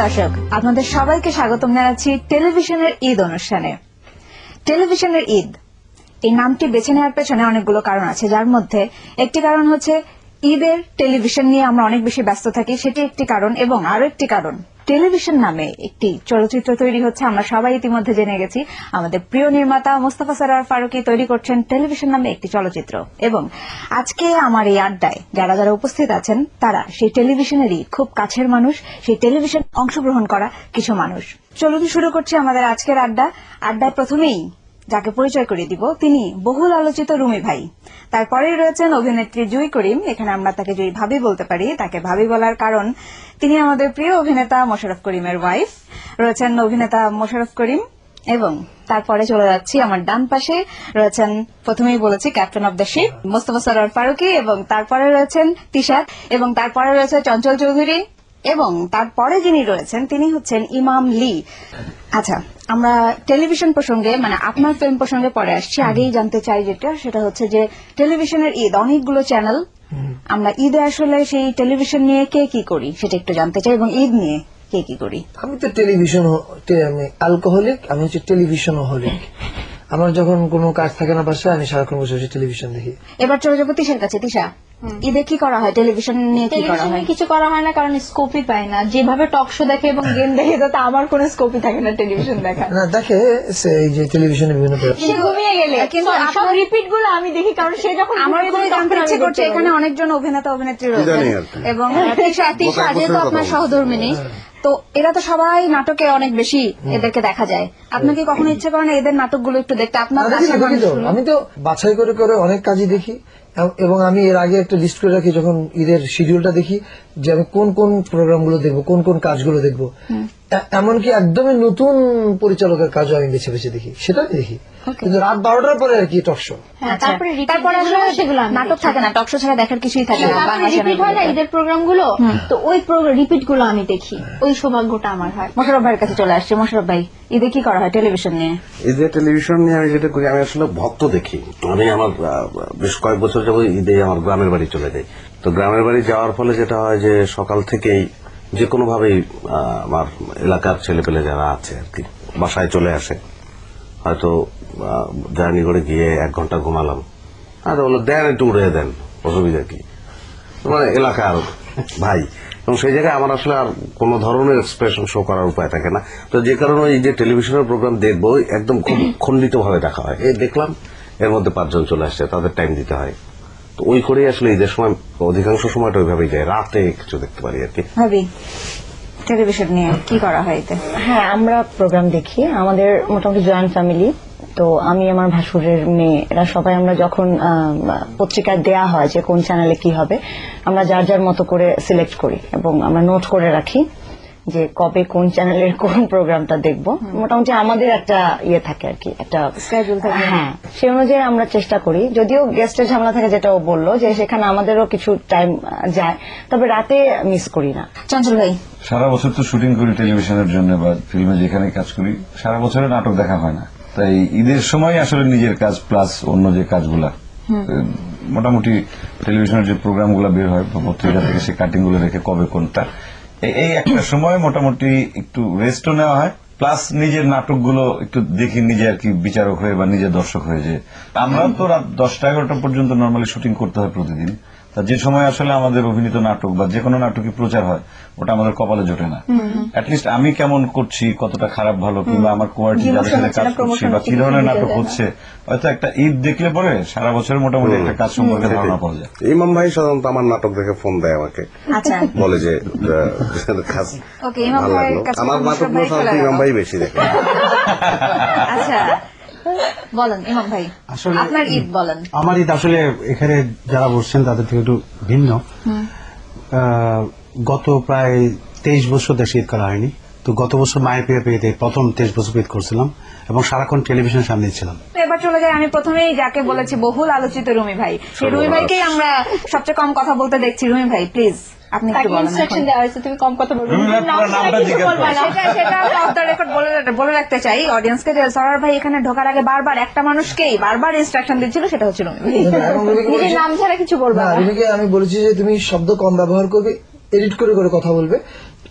দর্শক, আপনাদের সবাইকে স্বাগতম জানাচ্ছি টেলিভিশনের ঈদ অনুষ্ঠানে। টেলিভিশনের ঈদ এই নামটি বেছে নেওয়ার পেছনে অনেকগুলো কারণ আছে, যার মধ্যে একটি কারণ হচ্ছে ঈদের টেলিভিশন নিয়ে আমরা অনেক বেশি ব্যস্ত থাকি, সেটি একটি কারণ। এবং আরো একটি কারণ, টেলিভিশন নামে একটি চলচ্চিত্র তৈরি হচ্ছে। আমরা সবাই ইতিমধ্যে জেনে গেছি আমাদের প্রিয় নির্মাতা মোস্তফা সরোয়ার ফারুকী তৈরি করছেন টেলিভিশন নামে একটি চলচ্চিত্র। এবং আজকে আমার এই আড্ডায় যারা যারা উপস্থিত আছেন তারা সেই টেলিভিশনেরই খুব কাছের মানুষ, সেই টেলিভিশন অংশগ্রহণ করা কিছু মানুষ। চলুন শুরু করছি আমাদের আজকের আড্ডায় প্রথমেই যাকে পরিচয় করিয়ে দিব তিনি বহুল আলোচিত রুমি ভাই। তারপরেই রয়েছেন অভিনেত্রী জুই করিম। এখানে আমরা তাকে জুই ভাবি বলতে পারি। তাকে ভাবি বলার কারণ তিনি আমাদের প্রিয় অভিনেতা মোশাররফ করিমের ওয়াইফ। রয়েছেন অভিনেতা মোশাররফ করিম। এবং তারপরে চলে যাচ্ছি আমার ডান পাশে রয়েছেন, প্রথমেই বলেছি captain of the ship Mostafa Sarwar Faruki, এবং তারপরে রয়েছেন তিশাত, এবং তারপরে রয়েছে চঞ্চল চৌধুরী, এবং তারপরে যিনি রয়েছেন তিনি হচ্ছেন ইমাম লি। আচ্ছা, আমরা টেলিভিশন প্রসঙ্গে মানে আপনার ফিল্ম প্রসঙ্গে পরে আসছি। আগেই জানতে চাই সেটা হচ্ছে যে টেলিভিশনের ঈদ, অনেকগুলো চ্যানেল, আমরা ঈদে আসলে সেই টেলিভিশন নিয়ে কে কি করি সেটা একটু জানতে চাই, এবং ঈদ নিয়ে কে কি করি। আমি তো টেলিভিশন, আমি অ্যালকোহলিক, আমি হচ্ছে টেলিভিশন হলিক। আমার যখন কোনো কাজ থাকে না বাসায়, আমি সারাক্ষণ বসে বসে টেলিভিশন দেখি। এবার চলে যাবো তিশার কাছে। তিশা, ঈদে কি করা হয়? টেলিভিশন নিয়ে কি করা হয়? কিছু করা হয় না, কারণ স্কোপই পাই না। যেভাবে টক শো দেখে এবং গেম দেখে তাতে আমার কোনো স্কোপই থাকে না টেলিভিশন দেখা। না দেখে এই যে টেলিভিশনে বিভিন্ন সে ঘুমিয়ে গেলে কিন্তু সব রিপিট গুলো আমি দেখি, কারণ সে যখন আমার কোনো জানতে ইচ্ছে করছে। এখানে অনেকজন অভিনেতা অভিনেত্রী রয়েছেন, এবং তিশা যেহেতু আপনার সহধর্মিনী, তো এরা তো সবাই নাটকে অনেক বেশি এদেরকে দেখা যায়। আপনার কি কখনো ইচ্ছে করে না এদের নাটকগুলো একটু দেখতে? আপনার আমি তো বাছাই করে করে অনেক কাজই দেখি, এবং আমি এর আগে একটা লিস্ট করে রাখি যখন ঈদের শিডিউলটা দেখি যে আমি কোন কোন প্রোগ্রামগুলো দেখবো, কোন কোন কাজগুলো দেখবো। এমনকি একদমই নতুন পরিচালকের কাজও আমি বেছে বেছে দেখি, সেটা দেখি। কিন্তু রাত 12টার পরে আর কি টক শো। তারপরে সেগুলো নাটক থাকে না, টক শো ছাড়া দেখার কিছুই থাকে না। রিপিট হয় না ঈদের প্রোগ্রাম গুলো, তো ওই রিপিট গুলো আমি দেখি, ওই সৌভাগ্যটা আমার হয়। মোশাররফ ভাইয়ের কাছে চলে আসছে। মোশাররফ ভাই, ঈদে কি করা হয় টেলিভিশন নিয়ে? ঈদে টেলিভিশন নিয়ে আমি যেটা করি, আমি আসলে ভক্ত দেখি। আমি আমার বেশ কয়েক বছর যাবো ঈদে আমার গ্রামের বাড়ি চলে যাই। তো গ্রামের বাড়ি যাওয়ার ফলে যেটা হয় যে সকাল থেকেই যে কোনো ভাবেই আমার এলাকার ছেলেপেলে যারা আছে আর কি বাসায় চলে আসে। হয়তো জার্নি করে গিয়ে 1 ঘন্টা ঘুমালাম, আর বললো দেন একটু উড়ে দেন, অসুবিধা কি, মানে এলাকার ভাই। এবং সেই জায়গায় আমার আসলে আর কোন ধরনের এক্সপ্রেশন শো করার উপায় থাকে না। তো যে কারণে এই যে টেলিভিশনের প্রোগ্রাম দেখবো একদম খুব খণ্ডিত ভাবে দেখা হয়। এই দেখলাম এর মধ্যে 5 জন চলে আসছে, তাদের টাইম দিতে হয়। তো ওই করেই আসলে ঈদের সময় অধিকাংশ সময়টা ওইভাবেই যায়, রাতে কিছু দেখতে পারি আর কি। ভাবি, টেলিভিশন নিয়ে কি করা হয় এতে? হ্যাঁ, আমরা প্রোগ্রাম দেখি। আমাদের মোটামুটি জয়েন্ট ফ্যামিলি। তো আমি, আমার ভাসুরের মেয়ে, এরা সবাই আমরা যখন পত্রিকায় দেয়া হয় যে কোন চ্যানেলে কি হবে, আমরা যার যার মতো করে সিলেক্ট করি এবং আমরা নোট করে রাখি যে কবে কোন চ্যানেলের কোন প্রোগ্রামটা দেখবো। মোটামুটি আমাদের একটা ইয়ে থাকে আর কি, একটা স্কেডিউল থাকে। হ্যাঁ, সেই অনুযায়ী আমরা চেষ্টা করি। যদিও গেস্টের ঝামেলা থাকে, যেটা ও বললো যে সেখানে আমাদেরও কিছু টাইম যায়, তবে রাতে মিস করি না। চঞ্চল ভাই, সারা বছর তো শুটিং করি টেলিভিশনের জন্য বা ফিল্মে যেখানে কাজ করি, সারা বছরে নাটক দেখা হয় না। তাই ঈদের সময় আসলে নিজের কাজ প্লাস অন্য যে কাজগুলা, মোটামুটি টেলিভিশনের যে প্রোগ্রামগুলো বের হয় পত্রিকা থেকে, সেই কাটিং গুলো রেখে কবে কোনটা, এই একটা সময় মোটামুটি একটু রেস্টও নেওয়া হয়, প্লাস নিজের নাটকগুলো একটু দেখি নিজে আর কি, বিচারক হয়ে বা নিজের দর্শক হয়ে। যে আমরা তো রাত 10টা-11টা পর্যন্ত নর্মালি শুটিং করতে হয় প্রতিদিন। তা যে সময় আসলে আমাদের অভিনীত নাটক বা যে কোনো নাটকই প্রচার হয়, ওটা আমাদের কপালে জোটে না। অ্যাটলিস্ট আমি কেমন করছি, কতটা খারাপ ভালো, কিংবা আমার কোয়ালিটি যাদের সাথে কাজ করছি বা কি ধরনের নাটক হচ্ছে, হয়তো একটা ঈদ দেখলে পরে সারা বছরের মোটামুটি একটা কাজ সম্পর্কে ধারণা পাওয়া যায়। ইমাম ভাই সাধারণত আমার নাটক দেখে ফোন দেয় আমাকে, বলে যে ভালো লাগলো। আমার নাটকগুলো সাধারণত ইমাম ভাই বেশি দেখে। আচ্ছা বলেন ইমাম ভাই, আসলে আপনার ঈদ বলেন। আমার ঈদ আসলে এখানে যারা বসছেন তাদের থেকে একটু ভিন্ন। গত প্রায় 23 বছর দেশে ঈদ করা হয়নি। তো গত বছর মায়ের পেয়ে পেয়ে প্রথম 23 বছর ঈদ করছিলাম এবং সারাক্ষণ টেলিভিশনের সামনে ছিলাম। এবার চলে যাই, আমি প্রথমেই যাকে বলেছি বহুল আলোচিত রুমি ভাই, সেই রুমি ভাইকেই আমরা সবচেয়ে কম কথা বলতে দেখছি। রুমি ভাই প্লিজ আপনি একটু বলেন। ইনস্ট্রাকশন দেওয়া হয়েছে তুমি কম কথা বলবে, সেটা অফ দ্য রেকর্ড বলে রাখতে চাই অডিয়েন্সকে যে সরোয়ার ভাই এখানে ঢোকার আগে বারবার একটা মানুষকেই বারবার ইনস্ট্রাকশন দিচ্ছিল, সেটা হচ্ছে রুমি ভাই। নিজের নাম ছাড়া কিছু বলবে না। রুমিকে আমি বলেছি যে তুমি শব্দ কম ব্যবহার করবে, এডিট করে করে কথা বলবে।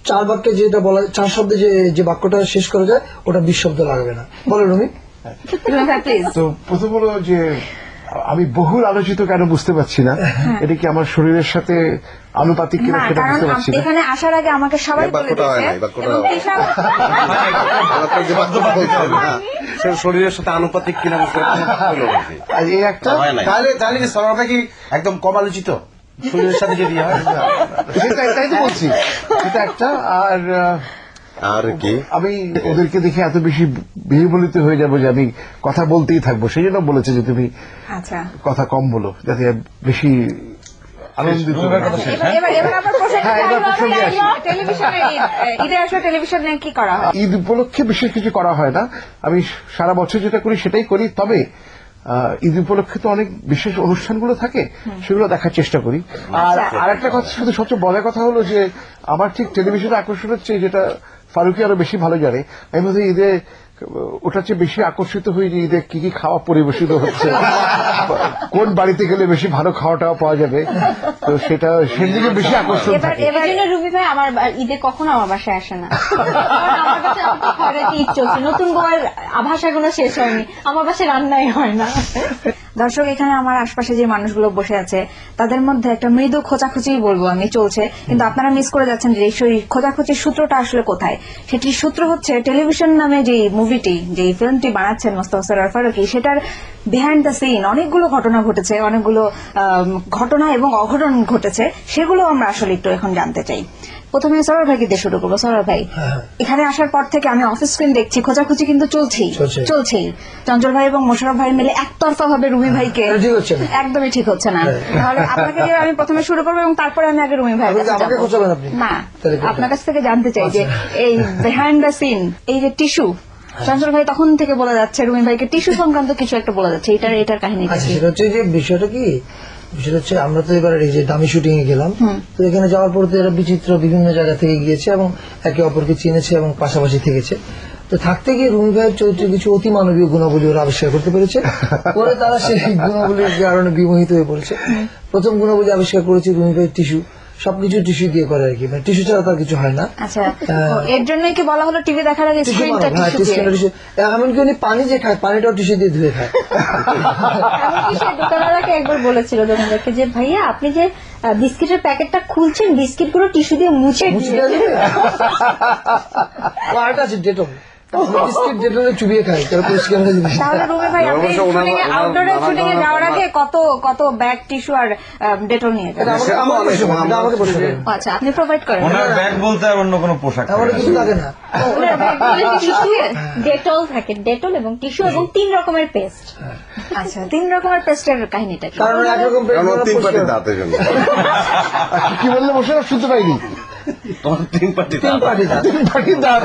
4 বাক্যে যেটা বলা, 4 শব্দে যে বাক্যটা শেষ করা যায় ওটা 20 শব্দ লাগবে না। বলো রুমি। রুমি ভাই প্লিজ। তো প্রথম হলো যে আমি বহুল আলোচিত কেন বুঝতে পারছি না, এটা কি আমার শরীরের সাথে আনুপাতিক কিনা না, সেটা কারণ বুঝতে পারছি না। এখানে আসার আগে আমাকে সবাই বলে বাক্যটা হয় দিয়েছে নাই, বাক্যটা এবং হয় নাই। তিশা- সে শরীরের সাথে আনুপাতিক কিনা বুঝতে হলো নাকি? আর এই একটা হয় নাই। তাহলে কি সরলতা কি একদম কম আলোচিত শরীরের সাথে যদি হয়? এটাই তো বলছি, এটা একটা। আর কি আমি ওদেরকে দেখে এত বেশি বিহ্বলিত হয়ে যাবো যে আমি কথা বলতেই থাকবো, সেই জন্য বলেছে যে তুমি আচ্ছা, কথা কম বলো, যাতে বেশি আনন্দিত হই। এবার আবার প্রসঙ্গে হ্যাঁ, এবার আসবো। প্রসঙ্গে আসি। টেলিভিশনের ঈদে আসলে টেলিভিশনে কি করা হয়? ঈদ উপলক্ষে বিশেষ কিছু করা হয় না, আমি সারা বছর যেটা করি সেটাই করি। তবে ঈদ উপলক্ষে তো অনেক বিশেষ অনুষ্ঠানগুলো থাকে, সেগুলো দেখার চেষ্টা করি। আর আরেকটা কথা, শুধু সবচেয়ে বড় কথা হলো যে আমার ঠিক টেলিভিশনে আকর্ষণ হচ্ছে, যেটা ফারুকি আরো বেশি ভালো জানে, আমি বোধ হয় ঈদে ওটার চেয়ে বেশি আকর্ষিত হই যে ঈদে কি কি খাওয়া পরিবেশিত হচ্ছে, কোন বাড়িতে গেলে বেশি ভালো খাওয়াটাও পাওয়া যাবে, তো সেটা সেদিকে বেশি আকর্ষণ থাকে। এবার জন্য রুমি ভাই আমার ঈদে কখনো আমার বাসায় আসে না, কারণ আমার কাছে হঠাৎ ঈদ চলছে, নতুন বউয়ের আভাস এখনো শেষ হয়নি, আমার বাসায় রান্নাই হয় না। দর্শক, এখানে আমার আশপাশে যে মানুষগুলো বসে আছে তাদের মধ্যে একটা মৃদু খোঁচাখুচি বলবো আমি চলছে, কিন্তু আপনারা মিস করে যাচ্ছেন যে সেই খোঁচাখুচির সূত্রটা আসলে কোথায়। সেটির সূত্র হচ্ছে টেলিভিশন নামে যে মুভিটি, যে ফিল্মটি বানাচ্ছেন মোস্তফা সরোয়ার ফারুকী, সেটার বিহাইন্ড দ্য সিন অনেকগুলো ঘটনা ঘটেছে, অনেকগুলো ঘটনা এবং অঘটন ঘটেছে, সেগুলো আমরা আসলে একটু এখন জানতে চাই। প্রথমে সরোয়ার ভাইকে দিয়ে শুরু করবো। সরোয়ার ভাই, এখানে আসার পর থেকে আমি অফিস স্ক্রিন দেখছি, খোঁচাখুচি কিন্তু চলছেই। চঞ্চল ভাই এবং মোশাররফ ভাই মিলে একতরফা ভাবে রুমি ভাইকে, ঠিক হচ্ছে না। একদমই ঠিক হচ্ছে না। তাহলে আপনাকে দিয়ে আমি প্রথমে শুরু করবো এবং তারপরে আমি আগে রুমি ভাই আমাকে খোঁচাবেন আপনি? না, তাহলে কোথায়? আপনার কাছ থেকে জানতে চাই যে এই বিহাইন্ড দ্য সিন, এই যে টিস্যু, চঞ্চল ভাই তখন থেকে বলে যাচ্ছে রুমি ভাইকে টিস্যু সংক্রান্ত কিছু একটা বলে যাচ্ছে, এটার কাহিনী আচ্ছা, সেটা হচ্ছে যে বিষয়টা কি, বিষয়টা হচ্ছে আমরা তো এবার এই যে দামি শুটিং এ গেলাম, তো এখানে যাওয়ার পর তো এরা বিচিত্র বিভিন্ন জায়গা থেকে গিয়েছে এবং একে অপরকে চিনেছে এবং পাশাপাশি থেকেছে। তো থাকতে গিয়ে রুমি ভাইয়ের চরিত্রে কিছু অতি মানবীয় গুণাবলী ওরা আবিষ্কার করতে পেরেছে। পরে তারা সেই গুণাবলীর কারণে বিমোহিত হয়ে পড়েছে। প্রথম গুণাবলী আবিষ্কার করেছে রুমি ভাইয়ের টিস্যু, সবকিছু টিস্যু দিয়ে করে আর কি, মানে টিস্যু ছাড়া তার কিছু হয় না। আচ্ছা, এর জন্যই কি বলা হলো টিভি দেখার আগে স্ক্রিনটা টিস্যু? এমনকি উনি পানি যে খায়, পানিটাও টিস্যু দিয়ে ধুয়ে খায়। এমনকি সে দোকানদারকে একবার বলেছিল, দোকানদারকে, যে ভাইয়া আপনি যে বিস্কিটের প্যাকেটটা খুলছেন, বিস্কিট গুলো টিস্যু দিয়ে মুছে দিয়ে। আরেকটা আছে ডেটল, বিস্কিট ডেটলে চুবিয়ে খায়, তারা পরিষ্কার হয়ে যাবে। তাহলে রুমি ভাই আপনি অবশ্য ওনার- আউটডোরে ওনার- শুটিং এ যাওয়ার আগে কত ব্যাগ টিস্যু আর ডেটল নিয়ে যান? আমাকে বলতে হবে। আচ্ছা, আপনি প্রোভাইড করেন? ওনার ব্যাগ বলতে আর অন্য কোনো পোশাক আমার থাকে কিছু না। লাগে না। ওনার ব্যাগগুলো টিস্যু, ডেটল থাকে, ডেটল এবং টিস্যু এবং 3 রকমের পেস্ট। আচ্ছা, 3 রকমের পেস্টের কাহিনীটা কি? কারণ একরকম কারণ ওর 3 পাটি দাঁতের জন্য। কি বললে বসে শুনতে পাইনি। তোমার 3 পাটি দাঁত।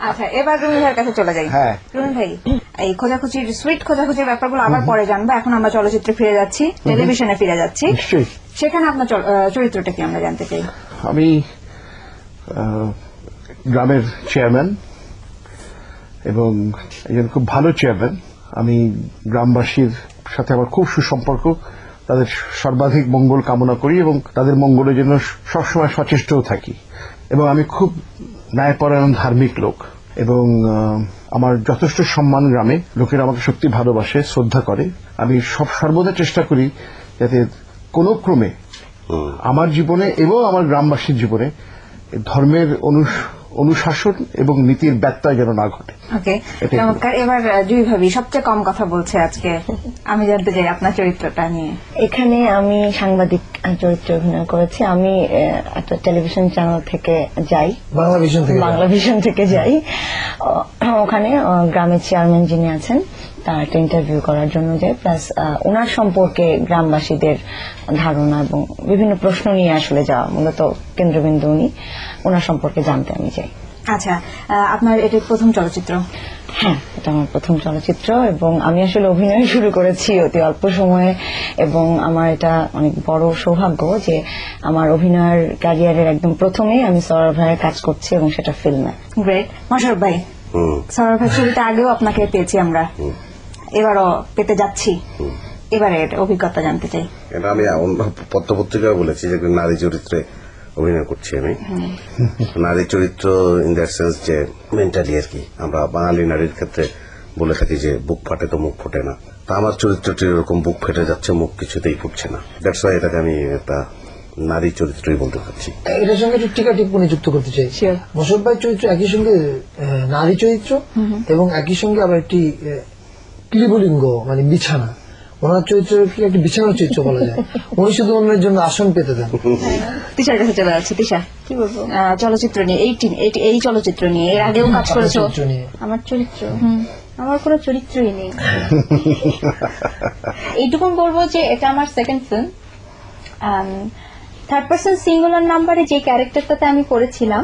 আচ্ছা, এবার রুমি ভাইয়ের কাছে চলে যাই। হ্যাঁ। রুমি ভাই, এই খোঁজাখুচির সুইট খোঁজাখুচির ব্যাপারগুলো আবার পরে জানবো, এখন আমরা চলচ্চিত্রে ফিরে যাচ্ছি, টেলিভিশনে ফিরে যাচ্ছি। নিশ্চয়ই। সেখানে আপনার চরিত্রটা কি আমরা জানতে চাই। আমি গ্রামের চেয়ারম্যান এবং একজন খুব ভালো চেয়ারম্যান। আমি গ্রামবাসীর সাথে আমার খুব সুসম্পর্ক, তাদের সর্বাধিক মঙ্গল কামনা করি এবং তাদের মঙ্গলের জন্য সবসময় সচেষ্টও থাকি। এবং আমি খুব ন্যায়পরায়ণ ধার্মিক লোক এবং আমার যথেষ্ট সম্মান গ্রামে, লোকেরা আমাকে সত্যি ভালোবাসে, শ্রদ্ধা করে। আমি সর্বদা চেষ্টা করি যাতে কোনো ক্রমে আমার জীবনে এবং আমার গ্রামবাসীর জীবনে ধর্মের অনুশাসন এবং নীতির ব্যত্যয় যেন না ঘটে। ওকে, চমৎকার। এবার জুই ভাবি সবচেয়ে কম কথা বলছে আজকে, আমি জানতে চাই আপনার চরিত্রটা নিয়ে। এখানে আমি সাংবাদিক চরিত্রে অভিনয় করেছি। আমি একটা টেলিভিশন চ্যানেল থেকে যাই, বাংলা ভিশন থেকে যাই। ওখানে গ্রামের চেয়ারম্যান যিনি আছেন তার একটা ইন্টারভিউ করার জন্য যাই, প্লাস ওনার সম্পর্কে গ্রামবাসীদের ধারণা এবং বিভিন্ন প্রশ্ন নিয়ে আসলে যাওয়া, মূলত কেন্দ্রবিন্দু উনি, ওনার সম্পর্কে জানতে আমি যাই। আচ্ছা, আপনার এটা প্রথম চলচ্চিত্র? হ্যাঁ, এটা আমার প্রথম চলচ্চিত্র এবং আমি আসলে অভিনয় শুরু করেছি অতি অল্প সময়ে এবং আমার এটা অনেক বড় সৌভাগ্য যে আমার অভিনয়ের ক্যারিয়ারের একদম প্রথমেই আমি সরোয়ার ভাইয়ের কাজ করছি এবং সেটা ফিল্মে। গ্রেট। মোশাররফ ভাই, সরোয়ার ভাই ছবিতে আগেও আপনাকে পেয়েছি আমরা, এবারও পেতে যাচ্ছি। এবারে অভিজ্ঞতা জানতে চাই। এটা আমি অন্য পত্রপত্রিকায় বলেছি যে নারী চরিত্রে অভিনয় করছি আমি। নারী চরিত্র ইন দ্যাট সেন্স যে মেন্টালি আর কি, আমরা বাঙালি নারীর ক্ষেত্রে বলে থাকি যে বুক ফাটে তো মুখ ফোটে না, তা আমার চরিত্রটি এরকম বুক ফেটে যাচ্ছে, মুখ কিছুতেই ফুটছে না। দ্যাটস ওয়াই এটাকে আমি একটা নারী চরিত্রই বলতে পারছি। এটার সঙ্গে একটু টিকা টিপ্পণী যুক্ত করতে চাই। মোশাররফ ভাই চরিত্র একই সঙ্গে নারী চরিত্র এবং একই সঙ্গে আবার একটি ক্লিবলিঙ্গ মানে বিছানা। ওনার চরিত্র কি একটি বিছানার চরিত্র বলা যায়। উনি শুধু অন্যের জন্য আসন পেতে দেন। তিশার কাছে চলে যাচ্ছে। তিশা, কি বলবো? চলচ্চিত্র নিয়ে এই চলচ্চিত্র নিয়ে এর আগেও কাজ করেছো। চরিত্র নিয়ে আমার চরিত্র, আমার কোনো চরিত্রই নেই। এইটুকুন বলবো যে এটা আমার second film. Third person singular নাম্বারে যে ক্যারেক্টারটাতে আমি করেছিলাম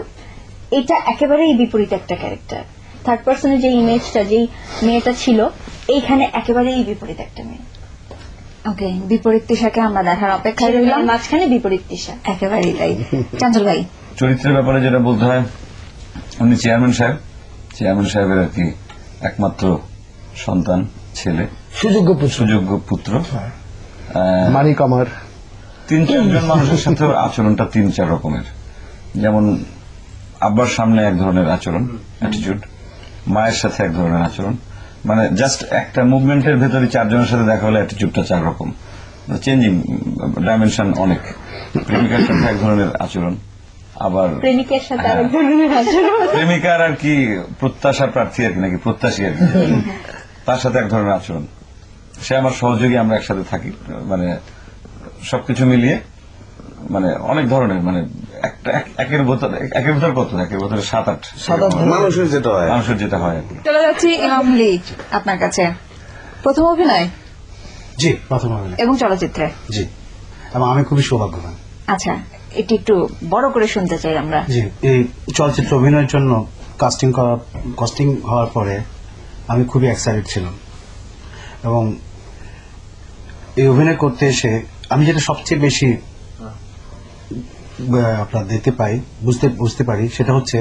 এটা একেবারেই বিপরীত একটা ক্যারেক্টার। থার্ড পার্সনের যে ইমেজটা, যেই মেয়েটা ছিল, এইখানে একেবারেই বিপরীত একটা মেয়ে। ওকে, বিপরীত তিশাকে আমরা দেখার অপেক্ষায় রইলাম। মাঝখানে বিপরীত দিশা। একেবারেই তাই। চঞ্চল ভাই, চরিত্রের ব্যাপারে যেটা বলতে হয়, উনি চেয়ারম্যান সাহেবের আর কি একমাত্র সন্তান, ছেলে, সুযোগ্য পুত্র। মানিক আমার 3-4 জন মানুষের সাথে ওর আচরণটা 3-4 রকমের। যেমন আব্বার সামনে এক ধরনের আচরণ, অ্যাটিটিউড, মায়ের সাথে এক ধরনের আচরণ, মানে জাস্ট একটা মুভমেন্টের ভেতরে 4 জনের সাথে দেখা হলে অ্যাটিটিউডটা 4 রকম, চেঞ্জিং ডাইমেনশন অনেক। প্রেমিকার সাথে এক ধরনের আচরণ, আবার প্রেমিকের সাথে আরেক ধরনের আচরণ। প্রেমিকার আর কি প্রত্যাশা প্রার্থী আর কি, নাকি প্রত্যাশী আর কি, তার সাথে এক ধরনের আচরণ। সে আমার সহযোগী, আমরা একসাথে থাকি, মানে সবকিছু মিলিয়ে মানে অনেক ধরনের, মানে একের ভেতর কত, একের ভেতরে 7-8 মানুষের যেটা হয় আর কি। চলে যাচ্ছি ইমাম লি আপনার কাছে। প্রথম অভিনয় জি, প্রথম অভিনয় এবং চলচ্চিত্রে। জি, এবং আমি খুবই সৌভাগ্যবান। আচ্ছা, এটি একটু বড় করে শুনতে চাই আমরা। জি, এই চলচ্চিত্র অভিনয়ের জন্য কাস্টিং হওয়ার পরে আমি খুবই এক্সাইটেড ছিলাম, এবং এই অভিনয় করতে এসে আমি যেটা সবচেয়ে বেশি আপনার দেখতে পাই, বুঝতে পারি, সেটা হচ্ছে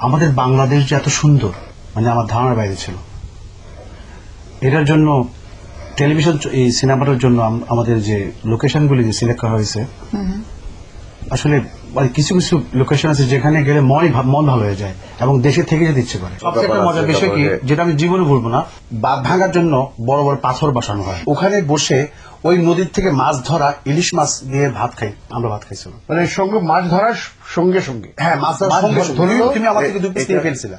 আমাদের বাংলাদেশ যে এত সুন্দর, মানে আমার ধারণার বাইরে ছিল। এটার জন্য টেলিভিশন, এই সিনেমাটার জন্য আমাদের যে লোকেশনগুলি যে সিলেক্ট করা হয়েছে, আসলে মানে কিছু কিছু লোকেশন আছে যেখানে গেলে মন ভালো হয়ে যায় এবং দেশে থেকে যেতে ইচ্ছে করে। সবচেয়ে একটা মজার বিষয় কি, যেটা আমি জীবনে বলবো না, বাঁধ ভাঙার জন্য বড় বড় পাথর বসানো হয়, ওখানে বসে ওই নদীর থেকে মাছ ধরা ইলিশ মাছ দিয়ে আমরা ভাত খাইছিলাম। মানে সঙ্গে মাছ ধরার সঙ্গে সঙ্গে, হ্যাঁ, মাছ ধরার সঙ্গে তুমি আমার থেকে 2 পিস নিয়ে ফেলছিলা।